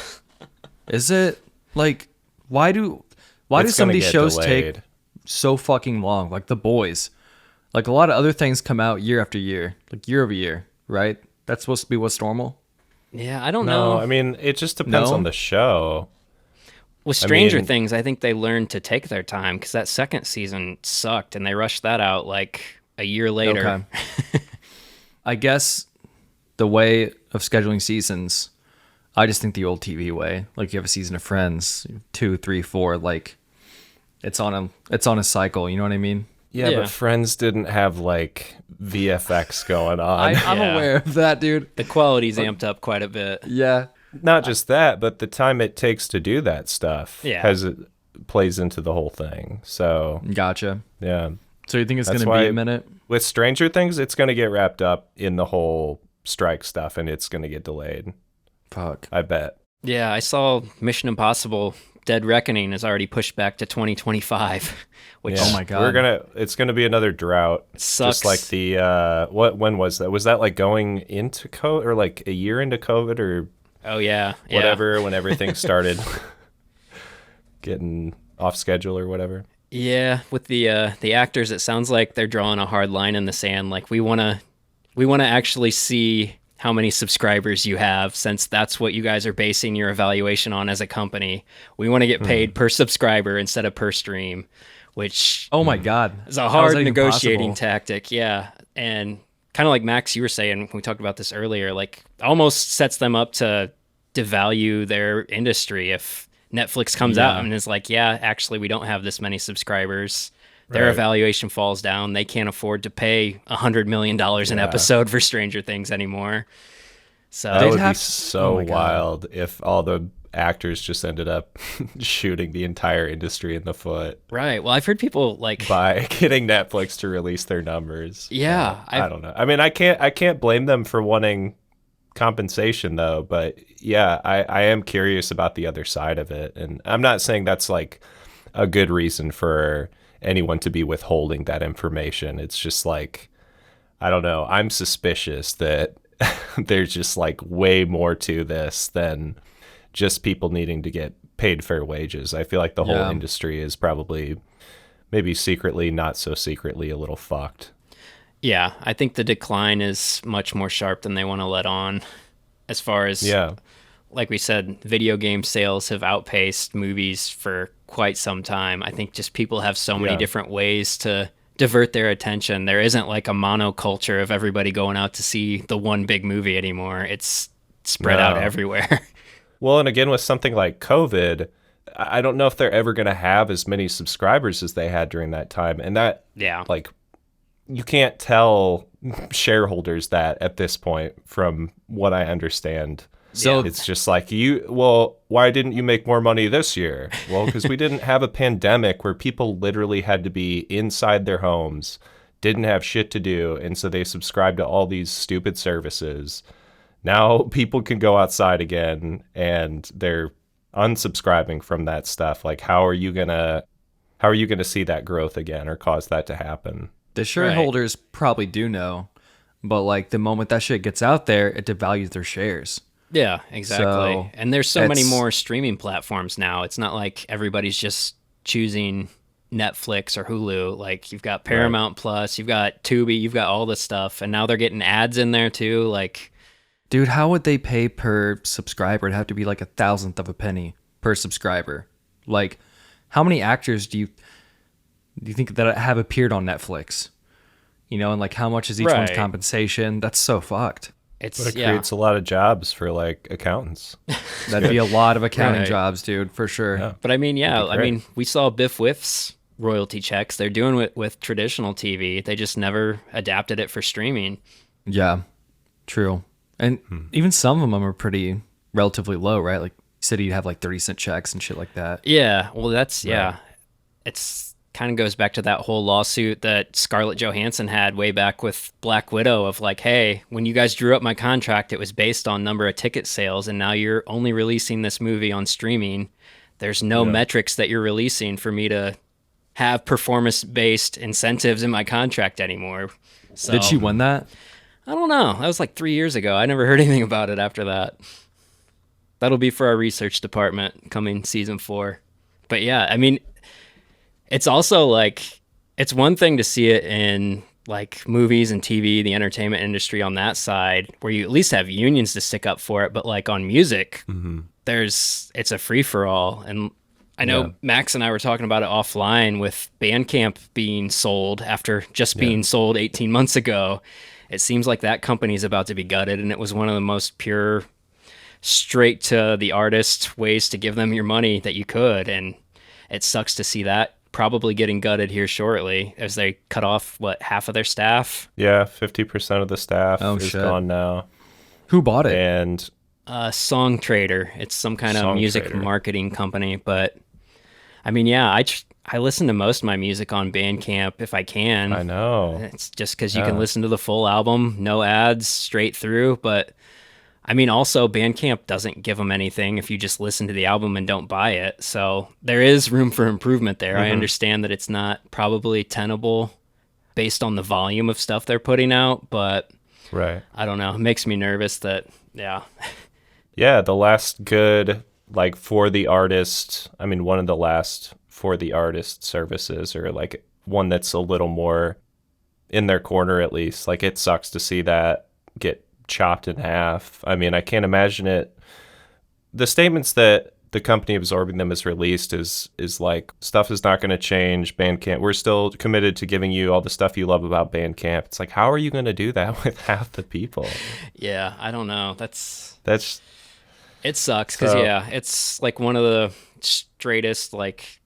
Is it like why do It's some of gonna these get shows delayed. take so fucking long? Like The Boys. Like a lot of other things come out year after year, like year over year, right? That's supposed to be what's normal. Yeah, I don't No, know. I mean, it just depends No? on the show. With Stranger mean- Things, I think they learned to take their time because that 2nd season sucked and they rushed that out like a year later. Okay. I guess the way of scheduling seasons, I just think the old TV way. Like you have a season of Friends, 2, 3, 4. Like it's on a cycle. You know what I mean? Yeah, Yeah. but Friends didn't have like VFX going on. I'm Yeah. aware of that, dude. The quality's amped up quite a bit. Yeah. Not just that, but the time it takes to do that stuff Yeah. plays into the whole thing. So, Gotcha. yeah. So you think it's That's going to be why- a minute? With Stranger Things, it's going to get wrapped up in the whole strike stuff and it's going to get delayed. Fuck. I bet. Yeah, I saw Mission Impossible Dead Reckoning is already pushed back to 2025, which Yeah. Oh my God. It's going to be another drought. sucks. Just like the when was that? Was that like going into COVID or like a year into COVID or Oh yeah, yeah. whatever when everything started getting off schedule or whatever? Yeah, with the actors, it sounds like they're drawing a hard line in the sand. Like we wanna actually see how many subscribers you have, since that's what you guys are basing your evaluation on as a company. We want to get paid per subscriber instead of per stream, which Oh my God. is a How is hard that even negotiating possible? tactic. Yeah, and kind of like Max, you were saying when we talked about this earlier, like almost sets them up to devalue their industry if Netflix comes out Yeah. and is like, yeah, actually, we don't have this many subscribers. Their Right. evaluation falls down. They can't afford to pay $100 million an episode for Stranger Things anymore. So That would be have- so oh my God. wild if all the actors just ended up shooting the entire industry in the foot right. Well, I've heard people like, by getting Netflix to release their numbers. yeah, I don't know. I mean, I can't blame them for wanting compensation though. But yeah, I am curious about the other side of it. And I'm not saying that's like a good reason for anyone to be withholding that information. It's just like, I don't know. I'm suspicious that there's just like way more to this than just people needing to get paid fair wages. I feel like the whole industry is probably maybe secretly, not so secretly, a little fucked. Yeah, I think the decline is much more sharp than they want to let on. As far as, like we said, video game sales have outpaced movies for quite some time. I think just people have so many different ways to divert their attention. There isn't like a monoculture of everybody going out to see the one big movie anymore. It's spread out everywhere. Well, and again, with something like COVID, I don't know if they're ever going to have as many subscribers as they had during that time. And that, like, you can't tell shareholders that at this point from what I understand. So it's just like, why didn't you make more money this year? Well, because we didn't have a pandemic where people literally had to be inside their homes, didn't have shit to do. And so they subscribed to all these stupid services. Now people can go outside again and they're unsubscribing from that stuff. Like, how are you gonna see that growth again or cause that to happen? The shareholders probably do know, but like the moment that shit gets out there, it devalues their shares. Yeah, exactly. And there's so many more streaming platforms now. It's not like everybody's just choosing Netflix or Hulu. Like, you've got Paramount Plus, you've got Tubi, you've got all this stuff, and now they're getting ads in there too. Like, dude, how would they pay per subscriber? It'd have to be like 1,000th of a penny per subscriber. Like, how many actors do you think that have appeared on Netflix? You know, and like, how much is each one's compensation? That's so fucked. But it creates a lot of jobs for like accountants. That'd be a lot of accounting jobs, dude, for sure. Yeah. But I mean, we saw Biff Whiff's royalty checks. They're doing it with traditional TV. They just never adapted it for streaming. Yeah, true. And even some of them are pretty relatively low, right? Like, you said you'd have like 30-cent checks and shit like that. Yeah, well, that's, it's kind of goes back to that whole lawsuit that Scarlett Johansson had way back with Black Widow of like, hey, when you guys drew up my contract, it was based on number of ticket sales, and now you're only releasing this movie on streaming. There's no metrics that you're releasing for me to have performance-based incentives in my contract anymore. So, did she win that? I don't know. That was like 3 years ago. I never heard anything about it after that. That'll be for our research department coming season 4. But yeah, I mean, it's also like, it's one thing to see it in like movies and TV, the entertainment industry on that side, where you at least have unions to stick up for it. But like on music, it's a free for all. And I know Max and I were talking about it offline with Bandcamp being sold after just being sold 18 months ago. It seems like that company's about to be gutted, and it was one of the most pure, straight to the artist ways to give them your money that you could. And it sucks to see that probably getting gutted here shortly as they cut off, half of their staff? Yeah, 50% of the staff is gone now. Who bought it? And Song Trader. It's some kind of music marketing company. But, I mean, yeah, I listen to most of my music on Bandcamp if I can. I know. It's just because you can listen to the full album, no ads, straight through. But, I mean, also, Bandcamp doesn't give them anything if you just listen to the album and don't buy it. So there is room for improvement there. I understand that it's not probably tenable based on the volume of stuff they're putting out, but I don't know. It makes me nervous that, Yeah, the last good, like, for the artist, I mean, one of the last for the artist services, or like one that's a little more in their corner at least. Like, it sucks to see that get chopped in half. I mean, I can't imagine it. The statements that the company absorbing them has released is like, stuff is not going to change. Bandcamp, we're still committed to giving you all the stuff you love about Bandcamp. It's like, how are you going to do that with half the people? Yeah, I don't know. That's it sucks because it's like one of the straightest, like,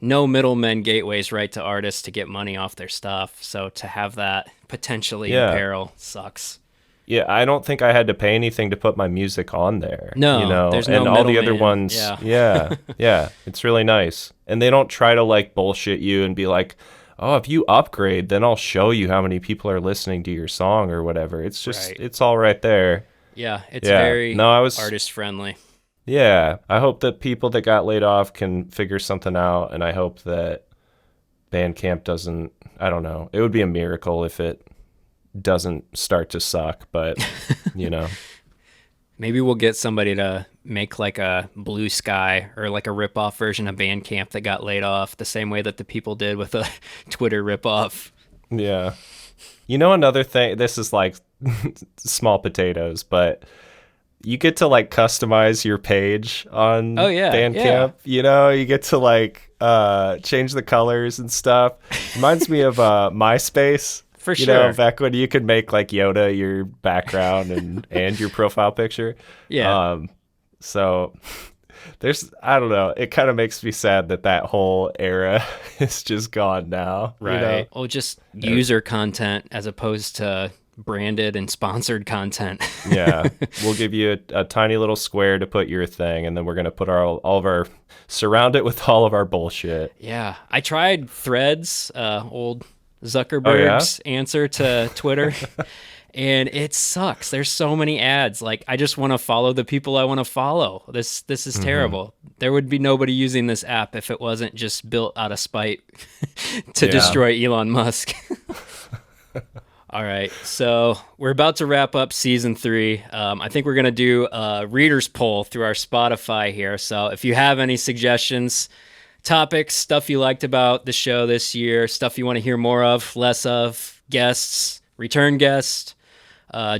no middlemen gateways right to artists to get money off their stuff. So to have that potentially in peril sucks. Yeah, I don't think I had to pay anything to put my music on there. No, you know, there's no and all the other middleman. ones. Yeah, it's really nice. And they don't try to like bullshit you and be like, "Oh, if you upgrade, then I'll show you how many people are listening to your song or whatever." It's just it's all right there. Yeah, it's Yeah. very No, I was artist friendly. Yeah, I hope that people that got laid off can figure something out, and I hope that Bandcamp doesn't, I don't know. It would be a miracle if it doesn't start to suck, but you know. Maybe we'll get somebody to make like a Blue Sky or like a rip-off version of Bandcamp that got laid off the same way that the people did with a Twitter rip-off. Yeah. You know, another thing, this is like small potatoes, but you get to like customize your page on Bandcamp. Yeah. You know, you get to like change the colors and stuff. Reminds me of MySpace. For you sure. know, back when you could make like Yoda your background and your profile picture. Yeah. So there's, I don't know, it kind of makes me sad that whole era is just gone now. Right. You know? Well, just user content as opposed to branded and sponsored content. Yeah. We'll give you a tiny little square to put your thing, and then we're going to put all of our, surround it with all of our bullshit. Yeah. I tried Threads, old Zuckerberg's answer to Twitter. And it sucks. There's so many ads. Like, I just want to follow the people I want to follow. This is terrible. There would be nobody using this app if it wasn't just built out of spite to destroy Elon Musk. All right, so we're about to wrap up season 3. I think we're going to do a readers poll through our Spotify here. So if you have any suggestions, topics, stuff you liked about the show this year, stuff you want to hear more of, less of, guests, return guests,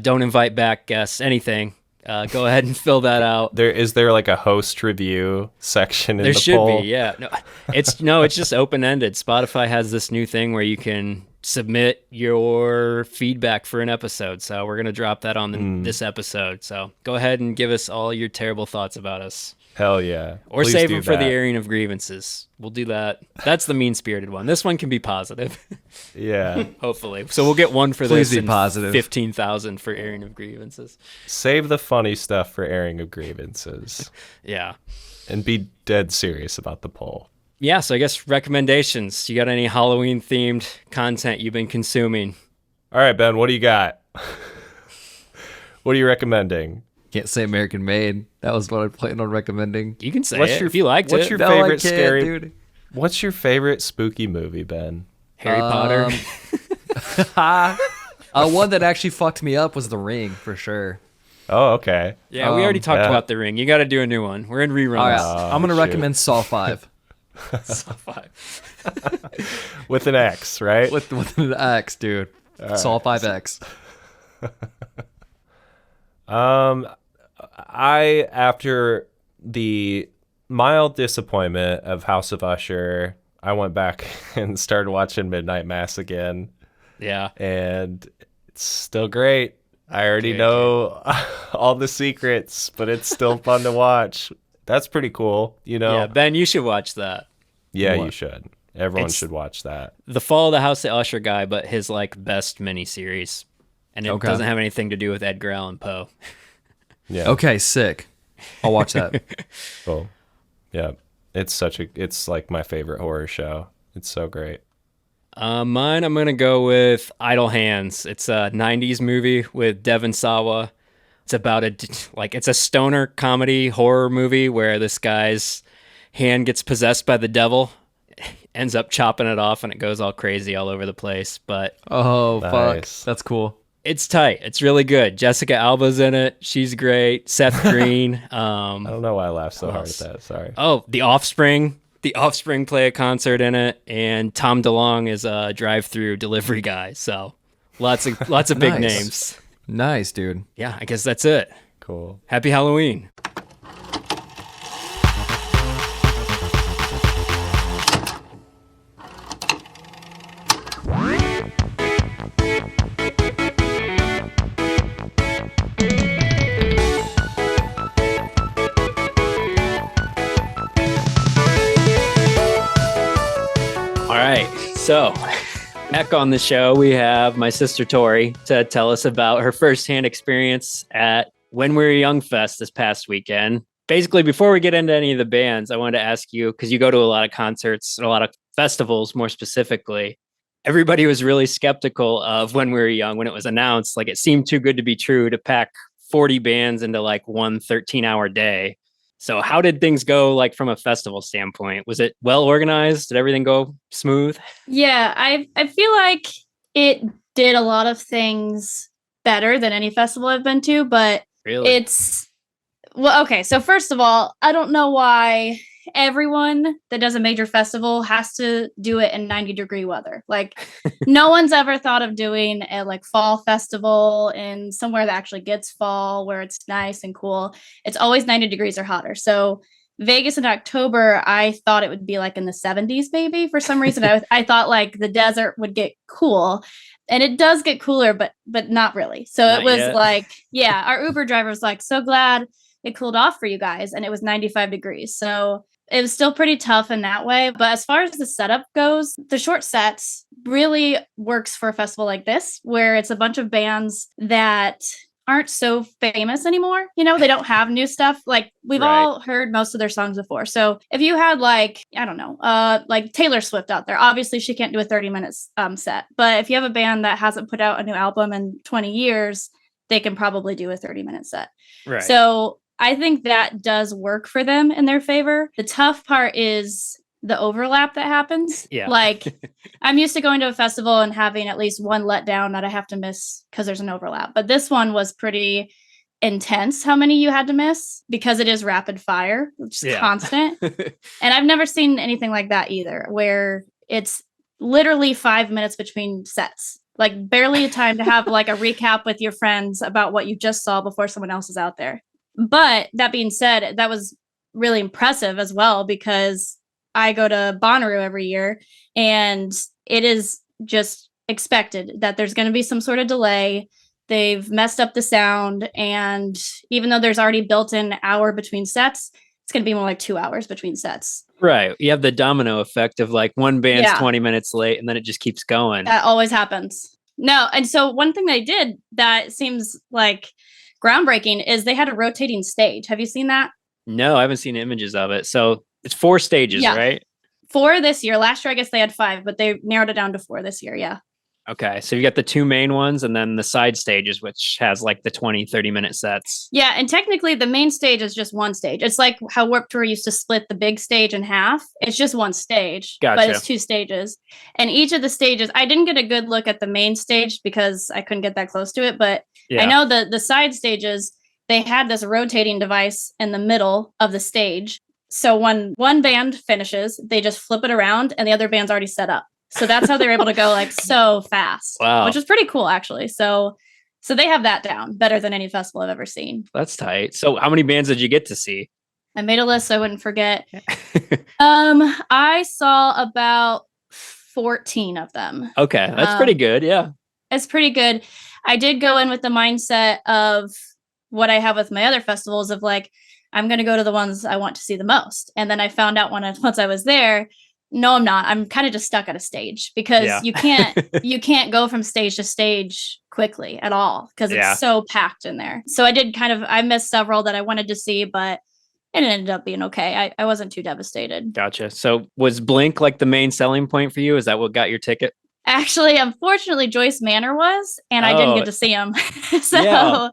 don't invite back guests, anything, go ahead and fill that out. Is there like a host review section in the poll? There should be, yeah. It's just open-ended. Spotify has this new thing where you can submit your feedback for an episode. So we're going to drop that on this episode. So go ahead and give us all your terrible thoughts about us. Hell yeah. Or Please save do them for the that. airing of grievances. We'll do that. That's the mean-spirited one. This one can be positive. Yeah. Hopefully. So we'll get one for Please this be and positive. 15,000 for airing of grievances. Save the funny stuff for airing of grievances. Yeah. And be dead serious about the poll. Yeah, so I guess recommendations. You got any Halloween-themed content you've been consuming? All right, Ben, what do you got? What are you recommending? Can't say American Made. That was what I planned on recommending. You can say What's it your- if you liked what's it. your No, favorite I can't, scary- dude. What's your favorite spooky movie, Ben? Harry Potter. One that actually fucked me up was The Ring, for sure. Oh, okay. Yeah, we already talked yeah. about The Ring. You got to do a new one. We're in reruns. All right, I'm going to shoot. recommend Saw 5 With an X, right? with an X, dude. Saw 5X. I, after the mild disappointment of House of Usher, I went back and started watching Midnight Mass again, Yeah. and it's still great. I already know all the secrets, but it's still fun to watch. That's pretty cool, you know? Yeah, Ben, you should watch that. Yeah, you What? should. Everyone It's- should watch that. The Fall of the House of Usher guy, but his like best miniseries. And it Okay. doesn't have anything to do with Edgar Allan Poe. Yeah. Okay, sick. I'll watch that. Cool. Yeah. It's like my favorite horror show. It's so great. Mine, I'm going to go with Idle Hands. It's a 90s movie with Devon Sawa. It's about it's a stoner comedy horror movie where this guy's hand gets possessed by the devil, ends up chopping it off, and it goes all crazy all over the place. But Oh, fuck. Nice. That's cool. it's tight. It's really good. Jessica Alba's in it. She's great. Seth Green. I don't know why I laughed so hard else? at that. Sorry. Oh, The Offspring. The Offspring play a concert in it, and Tom DeLonge is a drive-through delivery guy. So lots of big Nice. names. Nice, dude. Yeah, I guess that's it. Cool. Happy Halloween. All right, so back on the show, we have my sister Tori to tell us about her firsthand experience at When We Were Young Fest this past weekend. Basically, before we get into any of the bands, I wanted to ask you, because you go to a lot of concerts, a lot of festivals more specifically. Everybody was really skeptical of When We Were Young when it was announced. Like, it seemed too good to be true to pack 40 bands into like one 13-hour day. So how did things go like from a festival standpoint? Was it well organized? Did everything go smooth? Yeah, I feel like it did a lot of things better than any festival I've been to, but Really? well, okay, so first of all, I don't know why everyone that does a major festival has to do it in 90-degree weather. Like, no one's ever thought of doing a like fall festival in somewhere that actually gets fall, where it's nice and cool. It's always 90 degrees or hotter. So Vegas in October, I thought it would be like in the 70s, maybe. For some reason, I thought like the desert would get cool. And it does get cooler, but not really. So Not it was yet. like, yeah, our Uber driver was like, so glad it cooled off for you guys. And it was 95 degrees. So it was still pretty tough in that way. But as far as the setup goes, the short sets really works for a festival like this, where it's a bunch of bands that aren't so famous anymore. You know, they don't have new stuff. Like, we've Right. all heard most of their songs before. So if you had like, I don't know, like Taylor Swift out there, obviously she can't do a 30-minute set. But if you have a band that hasn't put out a new album in 20 years, they can probably do a 30-minute set. Right. So I think that does work for them in their favor. The tough part is the overlap that happens. Yeah. Like, I'm used to going to a festival and having at least one letdown that I have to miss because there's an overlap. But this one was pretty intense how many you had to miss, because it is rapid fire, which is Yeah. constant. And I've never seen anything like that either, where it's literally 5 minutes between sets. Like, barely time to have like a recap with your friends about what you just saw before someone else is out there. But that being said, that was really impressive as well, because I go to Bonnaroo every year, and it is just expected that there's going to be some sort of delay. They've messed up the sound, and even though there's already built-in hour between sets, it's going to be more like 2 hours between sets. Right. You have the domino effect of like one band's Yeah. 20 minutes late and then it just keeps going. That always happens. No, and so one thing they did that seems like groundbreaking is they had a rotating stage. Have you seen that? No, I haven't seen images of it. So it's 4 stages, Yeah. right? 4 this year. Last year, I guess they had 5, but they narrowed it down to 4 this year. Yeah. Okay. So you got the 2 main ones and then the side stages, which has like the 20, 30-minute sets. Yeah, and technically the main stage is just one stage. It's like how Warped Tour used to split the big stage in half. It's just one stage, but Gotcha. it's 2 stages. And each of the stages, I didn't get a good look at the main stage because I couldn't get that close to it, but Yeah. I know the side stages, they had this rotating device in the middle of the stage. So when one band finishes, they just flip it around and the other band's already set up. So that's how they're able to go like so fast, Wow. which is pretty cool actually. So they have that down better than any festival I've ever seen. That's tight. So how many bands did you get to see? I made a list so I wouldn't forget. I saw about 14 of them. Okay. That's pretty good. Yeah. It's pretty good. I did go in with the mindset of what I have with my other festivals of like, I'm going to go to the ones I want to see the most. And then I found out once I was there, no, I'm not. I'm kind of just stuck at a stage because Yeah. you can't go from stage to stage quickly at all because it's Yeah. so packed in there. So I missed several that I wanted to see, but it ended up being okay. I wasn't too devastated. Gotcha. So was Blink like the main selling point for you? Is that what got your ticket? Actually, unfortunately, Joyce Manor was, and I didn't Oh. get to see him. So Yeah.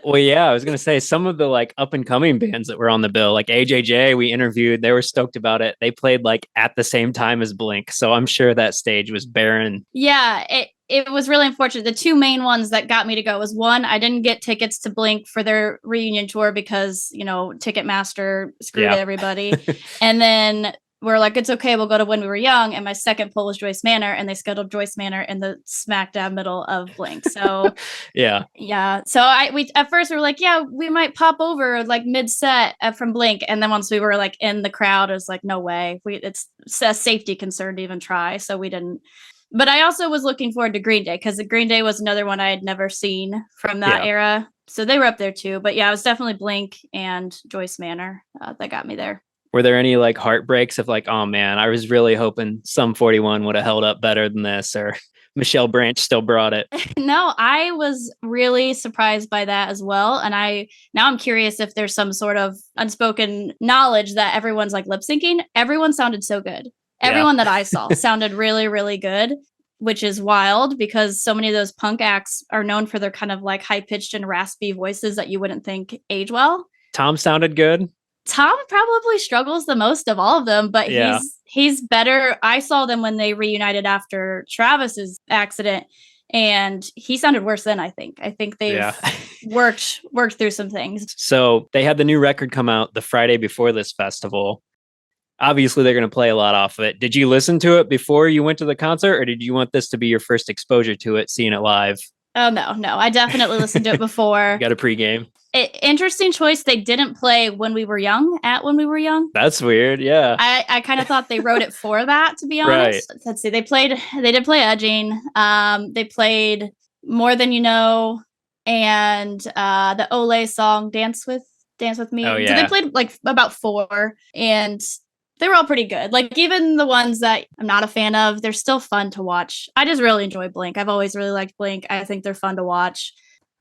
Well, yeah, I was going to say some of the like up and coming bands that were on the bill, like AJJ, we interviewed, they were stoked about it. They played like at the same time as Blink. So I'm sure that stage was barren. yeah, it was really unfortunate. The 2 main ones that got me to go was one, I didn't get tickets to Blink for their reunion tour because, Ticketmaster screwed Yeah. everybody. And then we're like, it's okay, we'll go to When We Were Young. And my second pull was Joyce Manor, and they scheduled Joyce Manor in the smack dab middle of Blink. So Yeah. yeah. So we at first we were like, yeah, we might pop over like mid set from Blink, and then once we were like in the crowd, it was like, no way. It's a safety concern to even try, so we didn't. But I also was looking forward to Green Day because the Green Day was another one I had never seen from that Yeah. era, so they were up there too. But yeah, it was definitely Blink and Joyce Manor that got me there. Were there any like heartbreaks of like, oh man, I was really hoping Sum 41 would have held up better than this, or Michelle Branch still brought it? No, I was really surprised by that as well. And now I'm curious if there's some sort of unspoken knowledge that everyone's like lip syncing. Everyone sounded so good. Yeah. Everyone that I saw sounded really, really good. which is wild because so many of those punk acts are known for their kind of like high pitched and raspy voices that you wouldn't think age well. Tom sounded good. Tom probably struggles the most of all of them, but Yeah. he's better. I saw them when they reunited after Travis's accident, and he sounded worse then, I think. I think they've worked through some things. So they had the new record come out the Friday before this festival. Obviously, they're going to play a lot off of it. Did you listen to it before you went to the concert, or did you want this to be your first exposure to it, seeing it live? Oh, no. I definitely listened to it before. Got a pregame. Interesting choice. They didn't play When We Were Young at When We Were Young. That's weird. Yeah. I kind of thought they wrote it for that, to be honest. Right. Let's see. They did play Edging. They played More Than You Know and the Olay song Dance With Me. Oh, yeah. So they played like about 4, and they were all pretty good. Like even the ones that I'm not a fan of, they're still fun to watch. I just really enjoy Blink. I've always really liked Blink. I think they're fun to watch.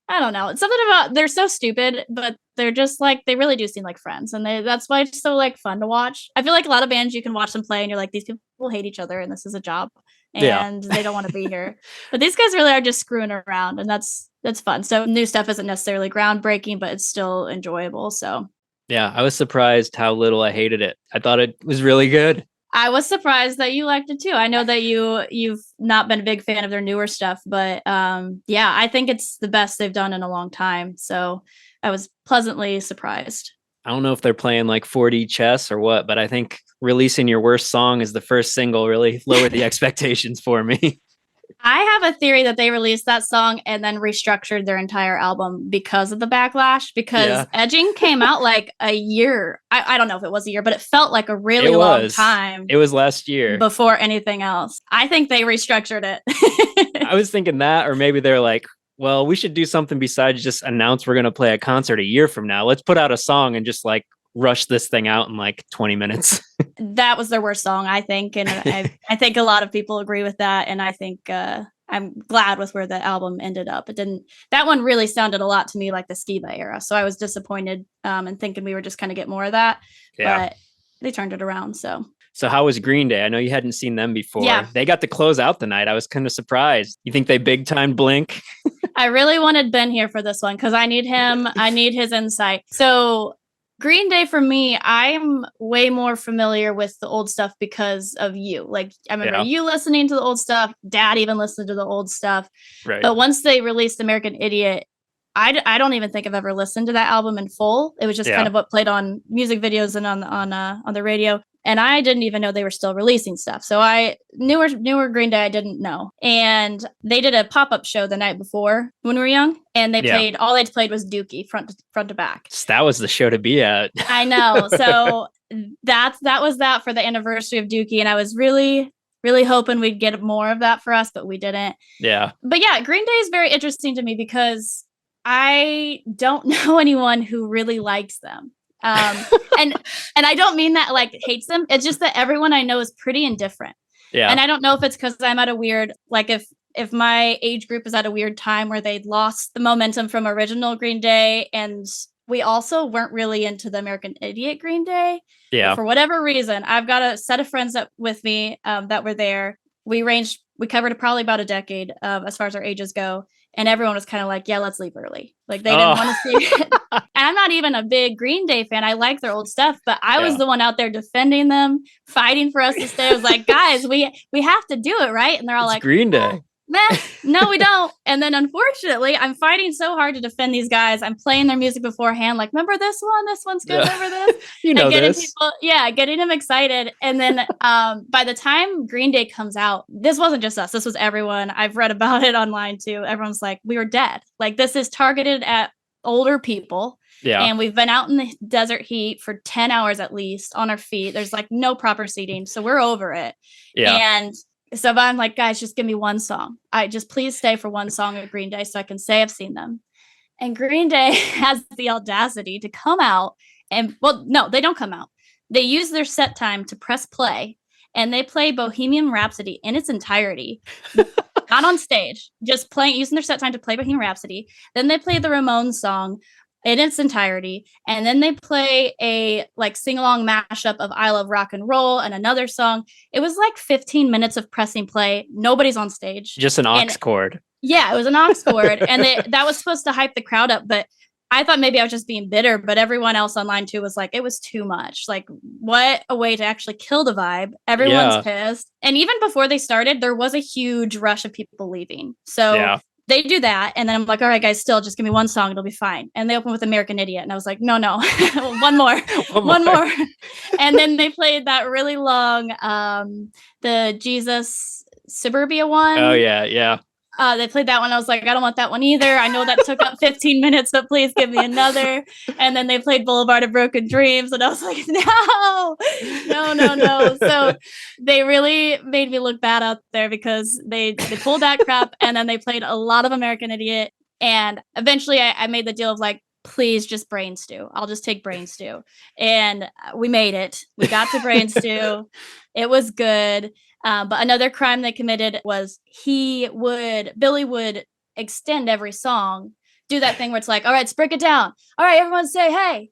I don't know. It's something about, they're so stupid, but they're just like, they really do seem like friends. And that's why it's so like fun to watch. I feel like a lot of bands, you can watch them play and you're like, these people hate each other and this is a job and they don't want to be here. But these guys really are just screwing around, and that's fun. So new stuff isn't necessarily groundbreaking, but it's still enjoyable. So yeah, I was surprised how little I hated it. I thought it was really good. I was surprised that you liked it too. I know that you've not been a big fan of their newer stuff, but yeah, I think it's the best they've done in a long time. So I was pleasantly surprised. I don't know if they're playing like 4D chess or what, but I think releasing your worst song as the first single really lowered the expectations for me. I have a theory that they released that song and then restructured their entire album because of the backlash, because Edging came out like a year. I don't know if it was a year, but it felt like a really long time. It was last year. Before anything else. I think they restructured it. I was thinking that, or maybe they're like, well, we should do something besides just announce we're going to play a concert a year from now. Let's put out a song and just like rush this thing out in like 20 minutes. That was their worst song, I think. And I think a lot of people agree with that. And I think I'm glad with where the album ended up. That one really sounded a lot to me like the Skiba era. So I was disappointed and thinking we were just kind of get more of that. Yeah. But they turned it around. So how was Green Day? I know you hadn't seen them before. Yeah. They got to close out the night. I was kind of surprised. You think they big time Blink? I really wanted Ben here for this one because I need him. I need his insight. So Green Day, for me, I'm way more familiar with the old stuff because of you. Like, I remember you listening to the old stuff. Dad even listened to the old stuff. Right. But once they released American Idiot, I don't even think I've ever listened to that album in full. It was just kind of what played on music videos and on the radio. And I didn't even know they were still releasing stuff. So newer Green Day, I didn't know. And they did a pop-up show the night before when we were young. And they played, all they played was Dookie front to back. That was the show to be at. I know. So that was that for the anniversary of Dookie. And I was really, really hoping we'd get more of that for us, but we didn't. Yeah. But yeah, Green Day is very interesting to me because I don't know anyone who really likes them. And I don't mean that like hates them. It's just that everyone I know is pretty indifferent. Yeah. And I don't know if it's because I'm at a weird, like if my age group is at a weird time where they'd lost the momentum from original Green Day, and we also weren't really into the American Idiot Green Day. Yeah. But for whatever reason, I've got a set of friends with me that were there. We covered probably about a decade as far as our ages go. And everyone was kind of like, yeah, let's leave early. Like they didn't want to see it. And I'm not even a big Green Day fan. I like their old stuff, but I was the one out there defending them, fighting for us to stay. I was like, guys, we have to do it, right? And they're all like, Green Day. No, we don't. And then unfortunately, I'm fighting so hard to defend these guys. I'm playing their music beforehand. Like, remember this one? This one's good. Remember this? Getting them excited. And then by the time Green Day comes out, this wasn't just us. This was everyone. I've read about it online too. Everyone's like, we were dead. Like, this is targeted at older people. Yeah. And we've been out in the desert heat for 10 hours at least on our feet. There's like no proper seating. So we're over it. Yeah. And so I'm like, guys, just give me one song. Please stay for one song at Green Day so I can say I've seen them. And Green Day has the audacity to come out and, well, no, they don't come out. They use their set time to press play, and they play Bohemian Rhapsody in its entirety. Not on stage, just using their set time to play Bohemian Rhapsody. Then they play the Ramones song, in its entirety, and then they play a like sing-along mashup of I Love Rock and Roll and another song. It was like 15 minutes of pressing play. Nobody's on stage. Just an aux cord. Yeah, it was an aux cord. And that was supposed to hype the crowd up, but I thought maybe I was just being bitter, but everyone else online too was like, it was too much. Like, what a way to actually kill the vibe. Everyone's pissed. And even before they started, there was a huge rush of people leaving. So they do that, and then I'm like, all right, guys, still just give me one song, it'll be fine. And they open with American Idiot, and I was like, no, one more. And then they played that really long, the Jesus Suburbia one. Oh yeah. They played that one. I was like, I don't want that one either. I know that took up 15 minutes, but please give me another. And then they played Boulevard of Broken Dreams, and I was like, no. So they really made me look bad out there because they pulled that crap, and then they played a lot of American Idiot. And eventually I made the deal of like, please just brain stew. I'll just take brain stew. And we made it. We got to brain stew. It was good. But another crime they committed was Billy would extend every song, do that thing where it's like, all right, let's break it down. All right, everyone say, hey.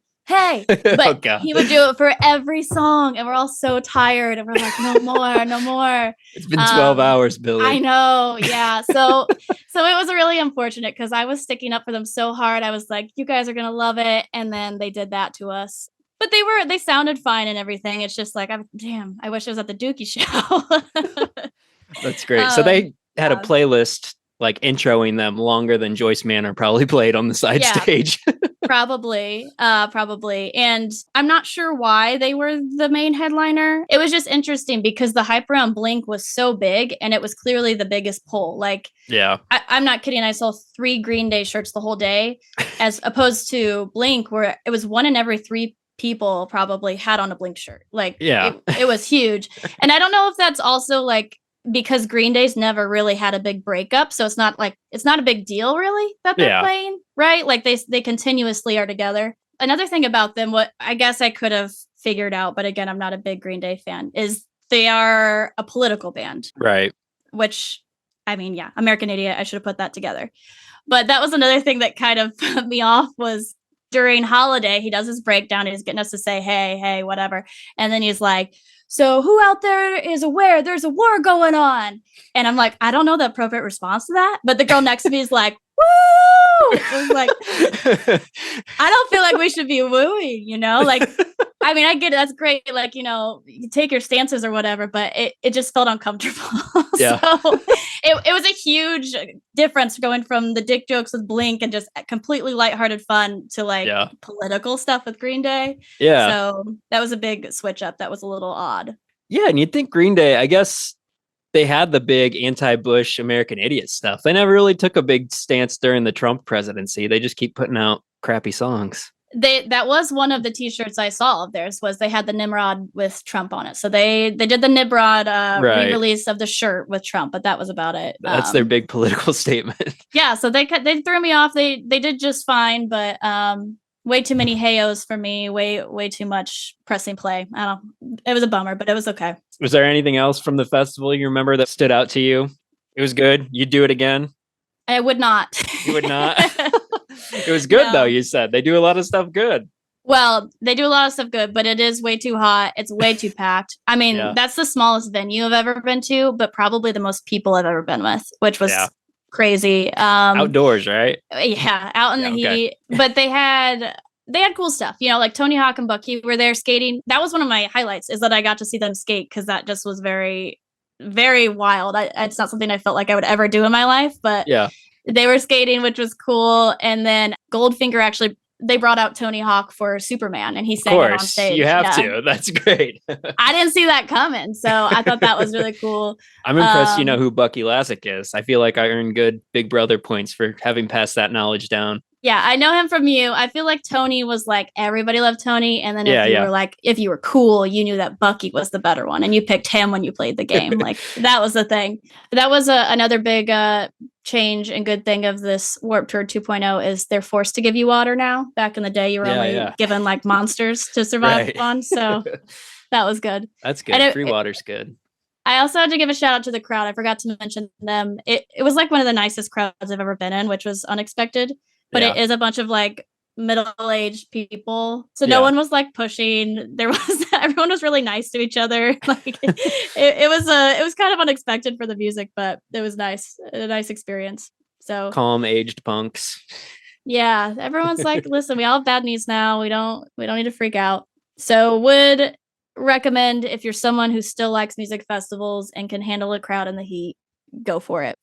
But he would do it for every song, and we're all so tired, and we're like, no more. It's been 12 hours, Billy. I know, yeah. So it was really unfortunate because I was sticking up for them so hard. I was like, you guys are gonna love it, and then they did that to us. But they sounded fine and everything. It's just like, I wish I was at the Dookie show. That's great. So they had a playlist like introing them longer than Joyce Manor probably played on the side stage. Probably. And I'm not sure why they were the main headliner. It was just interesting because the hype around Blink was so big, and it was clearly the biggest pull. Like, I'm not kidding. I saw 3 Green Day shirts the whole day, as opposed to Blink, where it was 1 in every 3 people probably had on a Blink shirt. Like, it was huge. And I don't know if that's also like because Green Day's never really had a big breakup, so it's not a big deal really that they're playing, right? Like they continuously are together. Another thing about them, what I guess I could have figured out, but again, I'm not a big Green Day fan, is they are a political band, right? Which, I mean, American Idiot, I should have put that together. But that was another thing that kind of put me off was during Holiday, he does his breakdown. He's getting us to say, hey, whatever. And then he's like, so who out there is aware there's a war going on? And I'm like, I don't know the appropriate response to that. But the girl next to me is like, woo! I was like, I don't feel like we should be wooing, Like, I mean, I get it. That's great. Like, you take your stances or whatever, but it just felt uncomfortable. Yeah. So it was a huge difference going from the dick jokes with Blink and just completely lighthearted fun to like political stuff with Green Day. Yeah. So that was a big switch up. That was a little odd. Yeah. And you'd think Green Day, I guess they had the big anti-Bush American Idiot stuff. They never really took a big stance during the Trump presidency. They just keep putting out crappy songs. That was one of the t-shirts I saw of theirs was they had the Nimrod with Trump on it. So they did the Nimrod re-release of the shirt with Trump, but that was about it. That's their big political statement. Yeah, so they threw me off. They did just fine, but way too many hey-ohs for me. Way too much pressing play. I don't know. It was a bummer, but it was okay. Was there anything else from the festival you remember that stood out to you? It was good. You'd do it again? I would not. You would not? It was good, though, you said. They do a lot of stuff good. Well, they do a lot of stuff good, but it is way too hot. It's way too packed. I mean, that's the smallest venue I've ever been to, but probably the most people I've ever been with, which was crazy. Outdoors, right? Yeah, out in the heat. But they had cool stuff. Like Tony Hawk and Bucky were there skating. That was one of my highlights, is that I got to see them skate, because that just was very, very wild. It's not something I felt like I would ever do in my life, but they were skating, which was cool. And then Goldfinger they brought out Tony Hawk for Superman, and he sang it on stage. You have to. That's great. I didn't see that coming, so I thought that was really cool. I'm impressed you know who Bucky Lasek is. I feel like I earned good Big Brother points for having passed that knowledge down. Yeah, I know him from you. I feel like Tony was like, everybody loved Tony. And then if you were cool, you knew that Bucky was the better one. And you picked him when you played the game. Like, that was the thing. That was another big change and good thing of this Warped Tour 2.0 is they're forced to give you water now. Back in the day, you were only given like monsters to survive on. So that was good. That's good. Free water's good. I also had to give a shout out to the crowd. I forgot to mention them. It was like one of the nicest crowds I've ever been in, which was unexpected. But it is a bunch of like middle-aged people. So no Yeah. one was like pushing. Everyone was really nice to each other. Like it was kind of unexpected for the music, but it was nice. A nice experience. So Calm aged punks. yeah, everyone's like, listen, we all have bad knees now. We don't need to freak out. So would recommend if you're someone who still likes music festivals and can handle a crowd in the heat, go for it.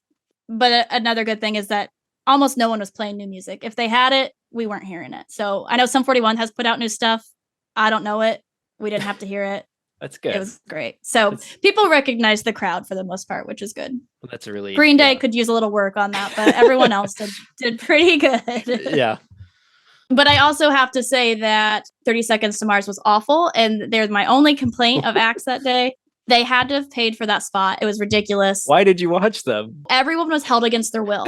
But another good thing is that almost no one was playing new music. If they had it, we weren't hearing it. So I know Sum 41 has put out new stuff. I don't know it. We didn't have to hear it. That's good. It was great. So people recognize the crowd for the most part, which is good. That's a really Green Day could use a little work on that, but everyone else did pretty good. Yeah. But I also have to say that 30 Seconds to Mars was awful. And they're my only complaint of acts that day. They had to have paid for that spot. It was ridiculous. Why did you watch them? Everyone was held against their will.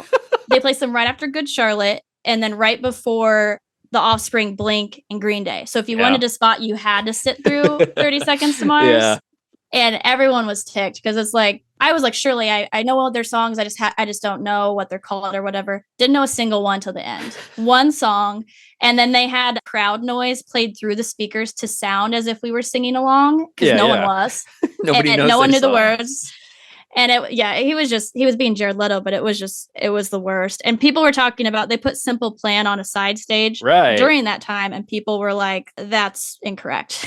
They placed them right after Good Charlotte and then right before The Offspring, Blink, and Green Day. So if you wanted a spot, you had to sit through 30 Seconds to Mars. Yeah. And everyone was ticked because it's like, I was like, surely I know all their songs. I just don't know what they're called or whatever. Didn't know a single one till the end. One song. And then they had crowd noise played through the speakers to sound as if we were singing along because no one was. Nobody knows no one knew their the song. words. And he was being Jared Leto, but it was the worst. And people were talking about, they put Simple Plan on a side stage during that time. And people were like, that's incorrect.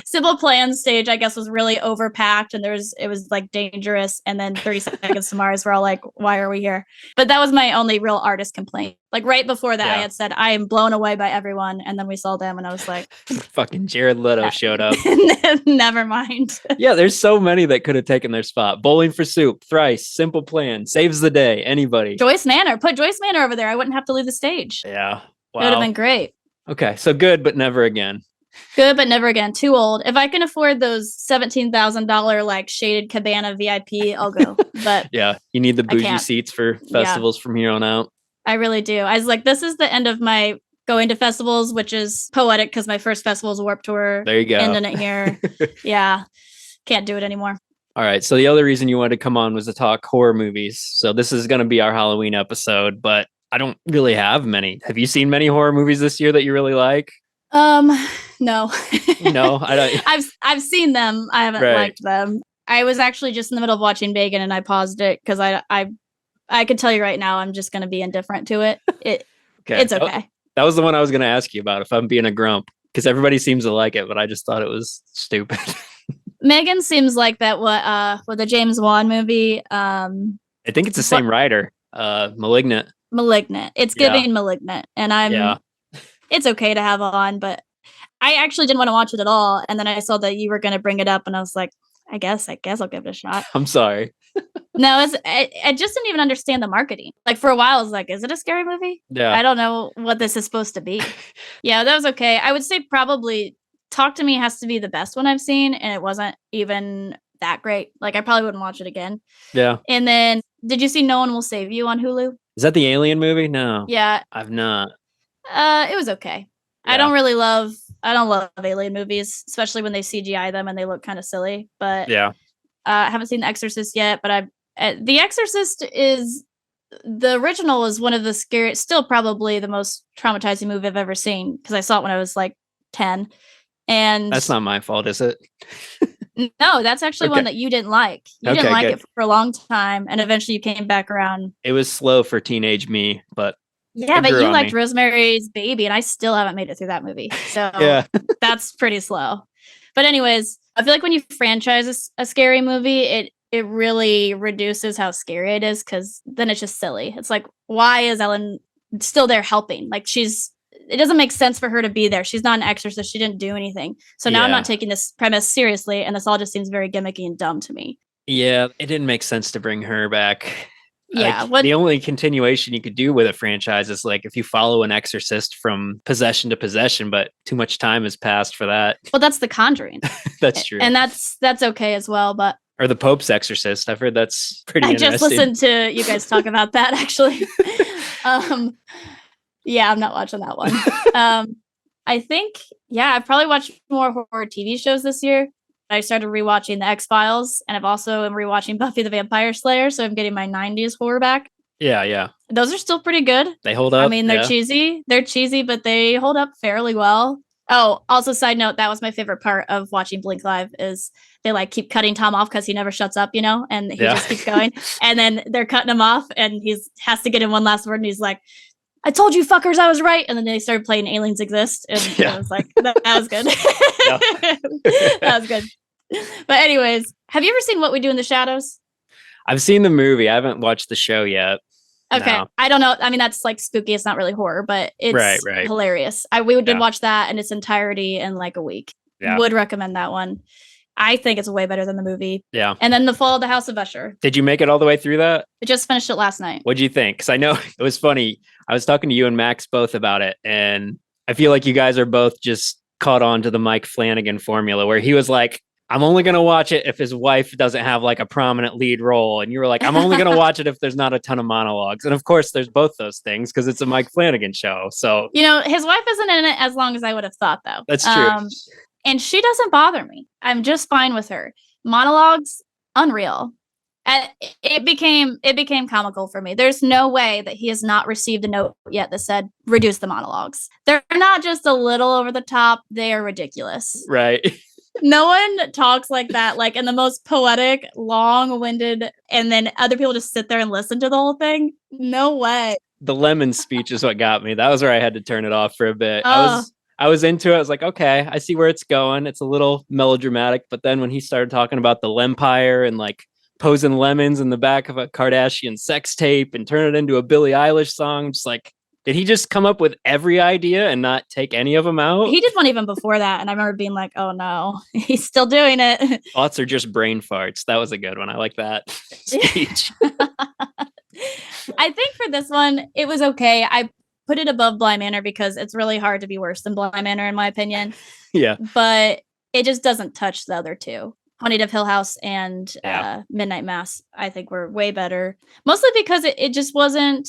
Simple Plan stage, I guess, was really overpacked and it was like dangerous. And then 30 Seconds to Mars, we're all like, why are we here? But that was my only real artist complaint. Like right before that, I had said, I am blown away by everyone. And then we saw them and I was like, fucking Jared Leto showed up. Never mind. Yeah, there's so many that could have taken their spot. Bowling for Soup, Thrice, Simple Plan, Saves the Day, anybody. Joyce Manor. Put Joyce Manor over there. I wouldn't have to leave the stage. Yeah. Wow. It would have been great. Okay, so good, but never again. Good, but never again. Too old. If I can afford those $17,000 like shaded cabana VIP, I'll go. But yeah, you need the bougie seats for festivals from here on out. I really do. I was like, this is the end of my going to festivals, which is poetic because my first festival is Warped Tour. There you go. Ending it here. Yeah. Can't do it anymore. All right. So the other reason you wanted to come on was to talk horror movies. So this is going to be our Halloween episode, but I don't really have many. Have you seen many horror movies this year that you really like? No. No, I don't. I've seen them. I haven't liked them. I was actually just in the middle of watching Bacon and I paused it because I could tell you right now I'm just going to be indifferent to it. It's okay. That was the one I was going to ask you about if I'm being a grump because everybody seems to like it, but I just thought it was stupid. Megan seems like that. What the James Wan movie? I think it's the same writer. Malignant. It's giving Malignant, and it's okay to have on, but I actually didn't want to watch it at all. And then I saw that you were going to bring it up, and I was like, I guess I'll give it a shot. I'm sorry. No, I just didn't even understand the marketing. Like for a while, I was like, is it a scary movie? Yeah. I don't know what this is supposed to be. Yeah, that was okay. I would say probably Talk to Me has to be the best one I've seen, and it wasn't even that great. Like I probably wouldn't watch it again. Yeah. And then did you see No One Will Save You on Hulu? Is that the Alien movie? No. Yeah. I've not. It was okay. Yeah. I don't love alien movies, especially when they CGI them and they look kind of silly. But yeah, I haven't seen The Exorcist yet. But The Exorcist is the original is one of the scariest, still probably the most traumatizing movie I've ever seen because I saw it when I was like 10. And that's not my fault, is it? No, that's actually one that you didn't like. You didn't like it for a long time, and eventually you came back around. It was slow for teenage me, but yeah, but you liked Rosemary's Baby, and I still haven't made it through that movie. So that's pretty slow. But anyways, I feel like when you franchise a scary movie, it really reduces how scary it is because then it's just silly. It's like, why is Ellen still there helping? Like it doesn't make sense for her to be there. She's not an exorcist. She didn't do anything. So now I'm not taking this premise seriously, and this all just seems very gimmicky and dumb to me. Yeah, it didn't make sense to bring her back. Yeah. The only continuation you could do with a franchise is like if you follow an exorcist from possession to possession, but too much time has passed for that. Well, that's The Conjuring. That's true. And that's okay as well, but or the Pope's Exorcist. I've heard that's pretty interesting. I just listened to you guys talk about that actually. Yeah, I'm not watching that one. I think, I've probably watched more horror TV shows this year. I started rewatching The X-Files, and I've also am rewatching Buffy the Vampire Slayer, so I'm getting my 90s horror back. Yeah. Those are still pretty good. They hold up. I mean, they're cheesy. They're cheesy, but they hold up fairly well. Oh, also side note, that was my favorite part of watching Blink Live is they like keep cutting Tom off because he never shuts up, and he just keeps going. And then they're cutting him off and has to get in one last word and he's like, I told you fuckers I was right. And then they started playing Aliens Exist. And I was like, that was good. That was good. But anyways, have you ever seen What We Do in the Shadows? I've seen the movie. I haven't watched the show yet. Okay. No. I don't know. I mean, that's like spooky. It's not really horror, but it's right. hilarious. We did watch that in its entirety in like a week. Yeah. Would recommend that one. I think it's way better than the movie. Yeah. And then The Fall of the House of Usher. Did you make it all the way through that? I just finished it last night. What'd you think? Because I know it was funny. I was talking to you and Max both about it, and I feel like you guys are both just caught on to the Mike Flanagan formula where he was like, I'm only going to watch it if his wife doesn't have like a prominent lead role. And you were like, I'm only going to watch it if there's not a ton of monologues. And of course, there's both those things because it's a Mike Flanagan show. So, his wife isn't in it as long as I would have thought, though. That's true. And she doesn't bother me. I'm just fine with her. Monologues, unreal. And it became comical for me. There's no way that he has not received a note yet that said, reduce the monologues. They're not just a little over the top. They are ridiculous. Right. No one talks like that, like in the most poetic, long-winded, and then other people just sit there and listen to the whole thing. No way. The lemon speech is what got me. That was where I had to turn it off for a bit. I was into it. I was like, okay, I see where it's going. It's a little melodramatic. But then when he started talking about the Lempire and like posing lemons in the back of a Kardashian sex tape and turn it into a Billie Eilish song, I'm just like, did he just come up with every idea and not take any of them out? He did one even before that. And I remember being like, oh no, he's still doing it. Thoughts are just brain farts. That was a good one. I like that speech. I think for this one, it was okay. I put it above Bly Manor because it's really hard to be worse than Bly Manor, in my opinion. Yeah. But it just doesn't touch the other two. Haunting of Hill House and Midnight Mass, I think were way better. Mostly because it just wasn't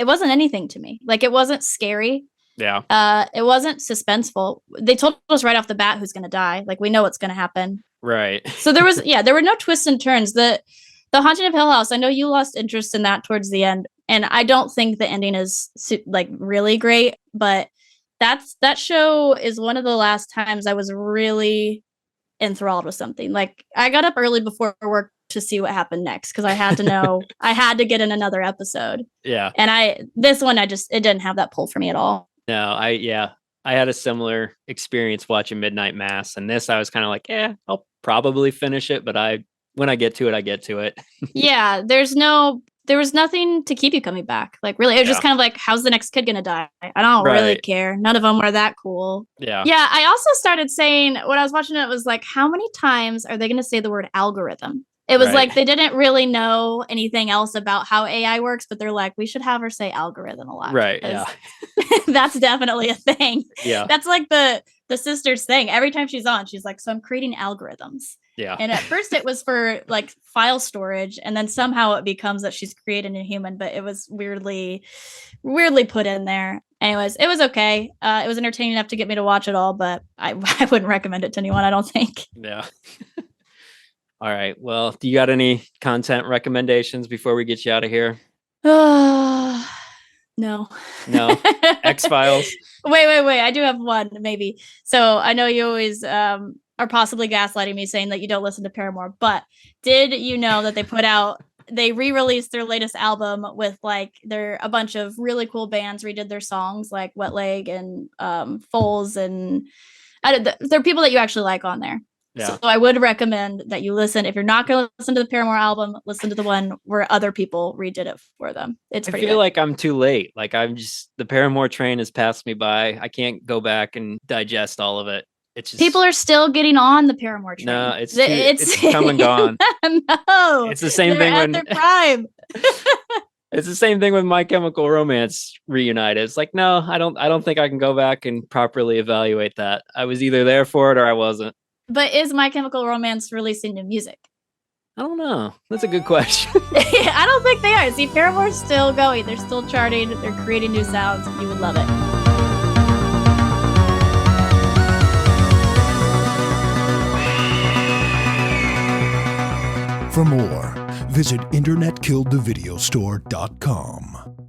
anything to me. Like, it wasn't scary. Yeah. It wasn't suspenseful. They told us right off the bat who's going to die. Like, we know what's going to happen. Right. So there were no twists and turns. The Haunting of Hill House, I know you lost interest in that towards the end, and I don't think the ending is like really great, but that show is one of the last times I was really enthralled with something. Like, I got up early before work to see what happened next because I had to know. I had to get in another episode. Yeah. And this one it didn't have that pull for me at all. No, I had a similar experience watching Midnight Mass, and this I was kind of like, I'll probably finish it, but when I get to it, I get to it. Yeah, there was nothing to keep you coming back. Like, really, it was just kind of like, how's the next kid gonna die? I don't really care. None of them were that cool. Yeah. Yeah, I also started saying when I was watching it was like, how many times are they gonna say the word algorithm? It was like they didn't really know anything else about how AI works, but they're like, we should have her say algorithm a lot. Right. Yeah. That's definitely a thing. Yeah. That's like the sister's thing. Every time she's on, she's like, so I'm creating algorithms. Yeah. And at first it was for like file storage, and then somehow it becomes that she's creating a human, but it was weirdly put in there. Anyways, it was okay. It was entertaining enough to get me to watch it all, but I wouldn't recommend it to anyone, I don't think. Yeah. All right. Well, do you got any content recommendations before we get you out of here? No. No. X-Files. Wait. I do have one, maybe. So I know you always are possibly gaslighting me saying that you don't listen to Paramore, but did you know that they re-released their latest album with like a bunch of really cool bands redid their songs, like Wet Leg and Foals, and there are people that you actually like on there. Yeah. So I would recommend that you listen. If you're not going to listen to the Paramore album, listen to the one where other people redid it for them. It's pretty good. Like I'm too late. Like the Paramore train has passed me by. I can't go back and digest all of it. It's just, people are still getting on the Paramore train. No, it's come and gone. No, it's the same thing when their prime. It's the same thing with My Chemical Romance Reunited. It's like, no, I don't think I can go back and properly evaluate that. I was either there for it or I wasn't. But is My Chemical Romance releasing new music? I don't know. That's a good question. I don't think they are. See, Paramore's still going. They're still charting. They're creating new sounds. You would love it. For more, visit internetkilledthevideostore.com.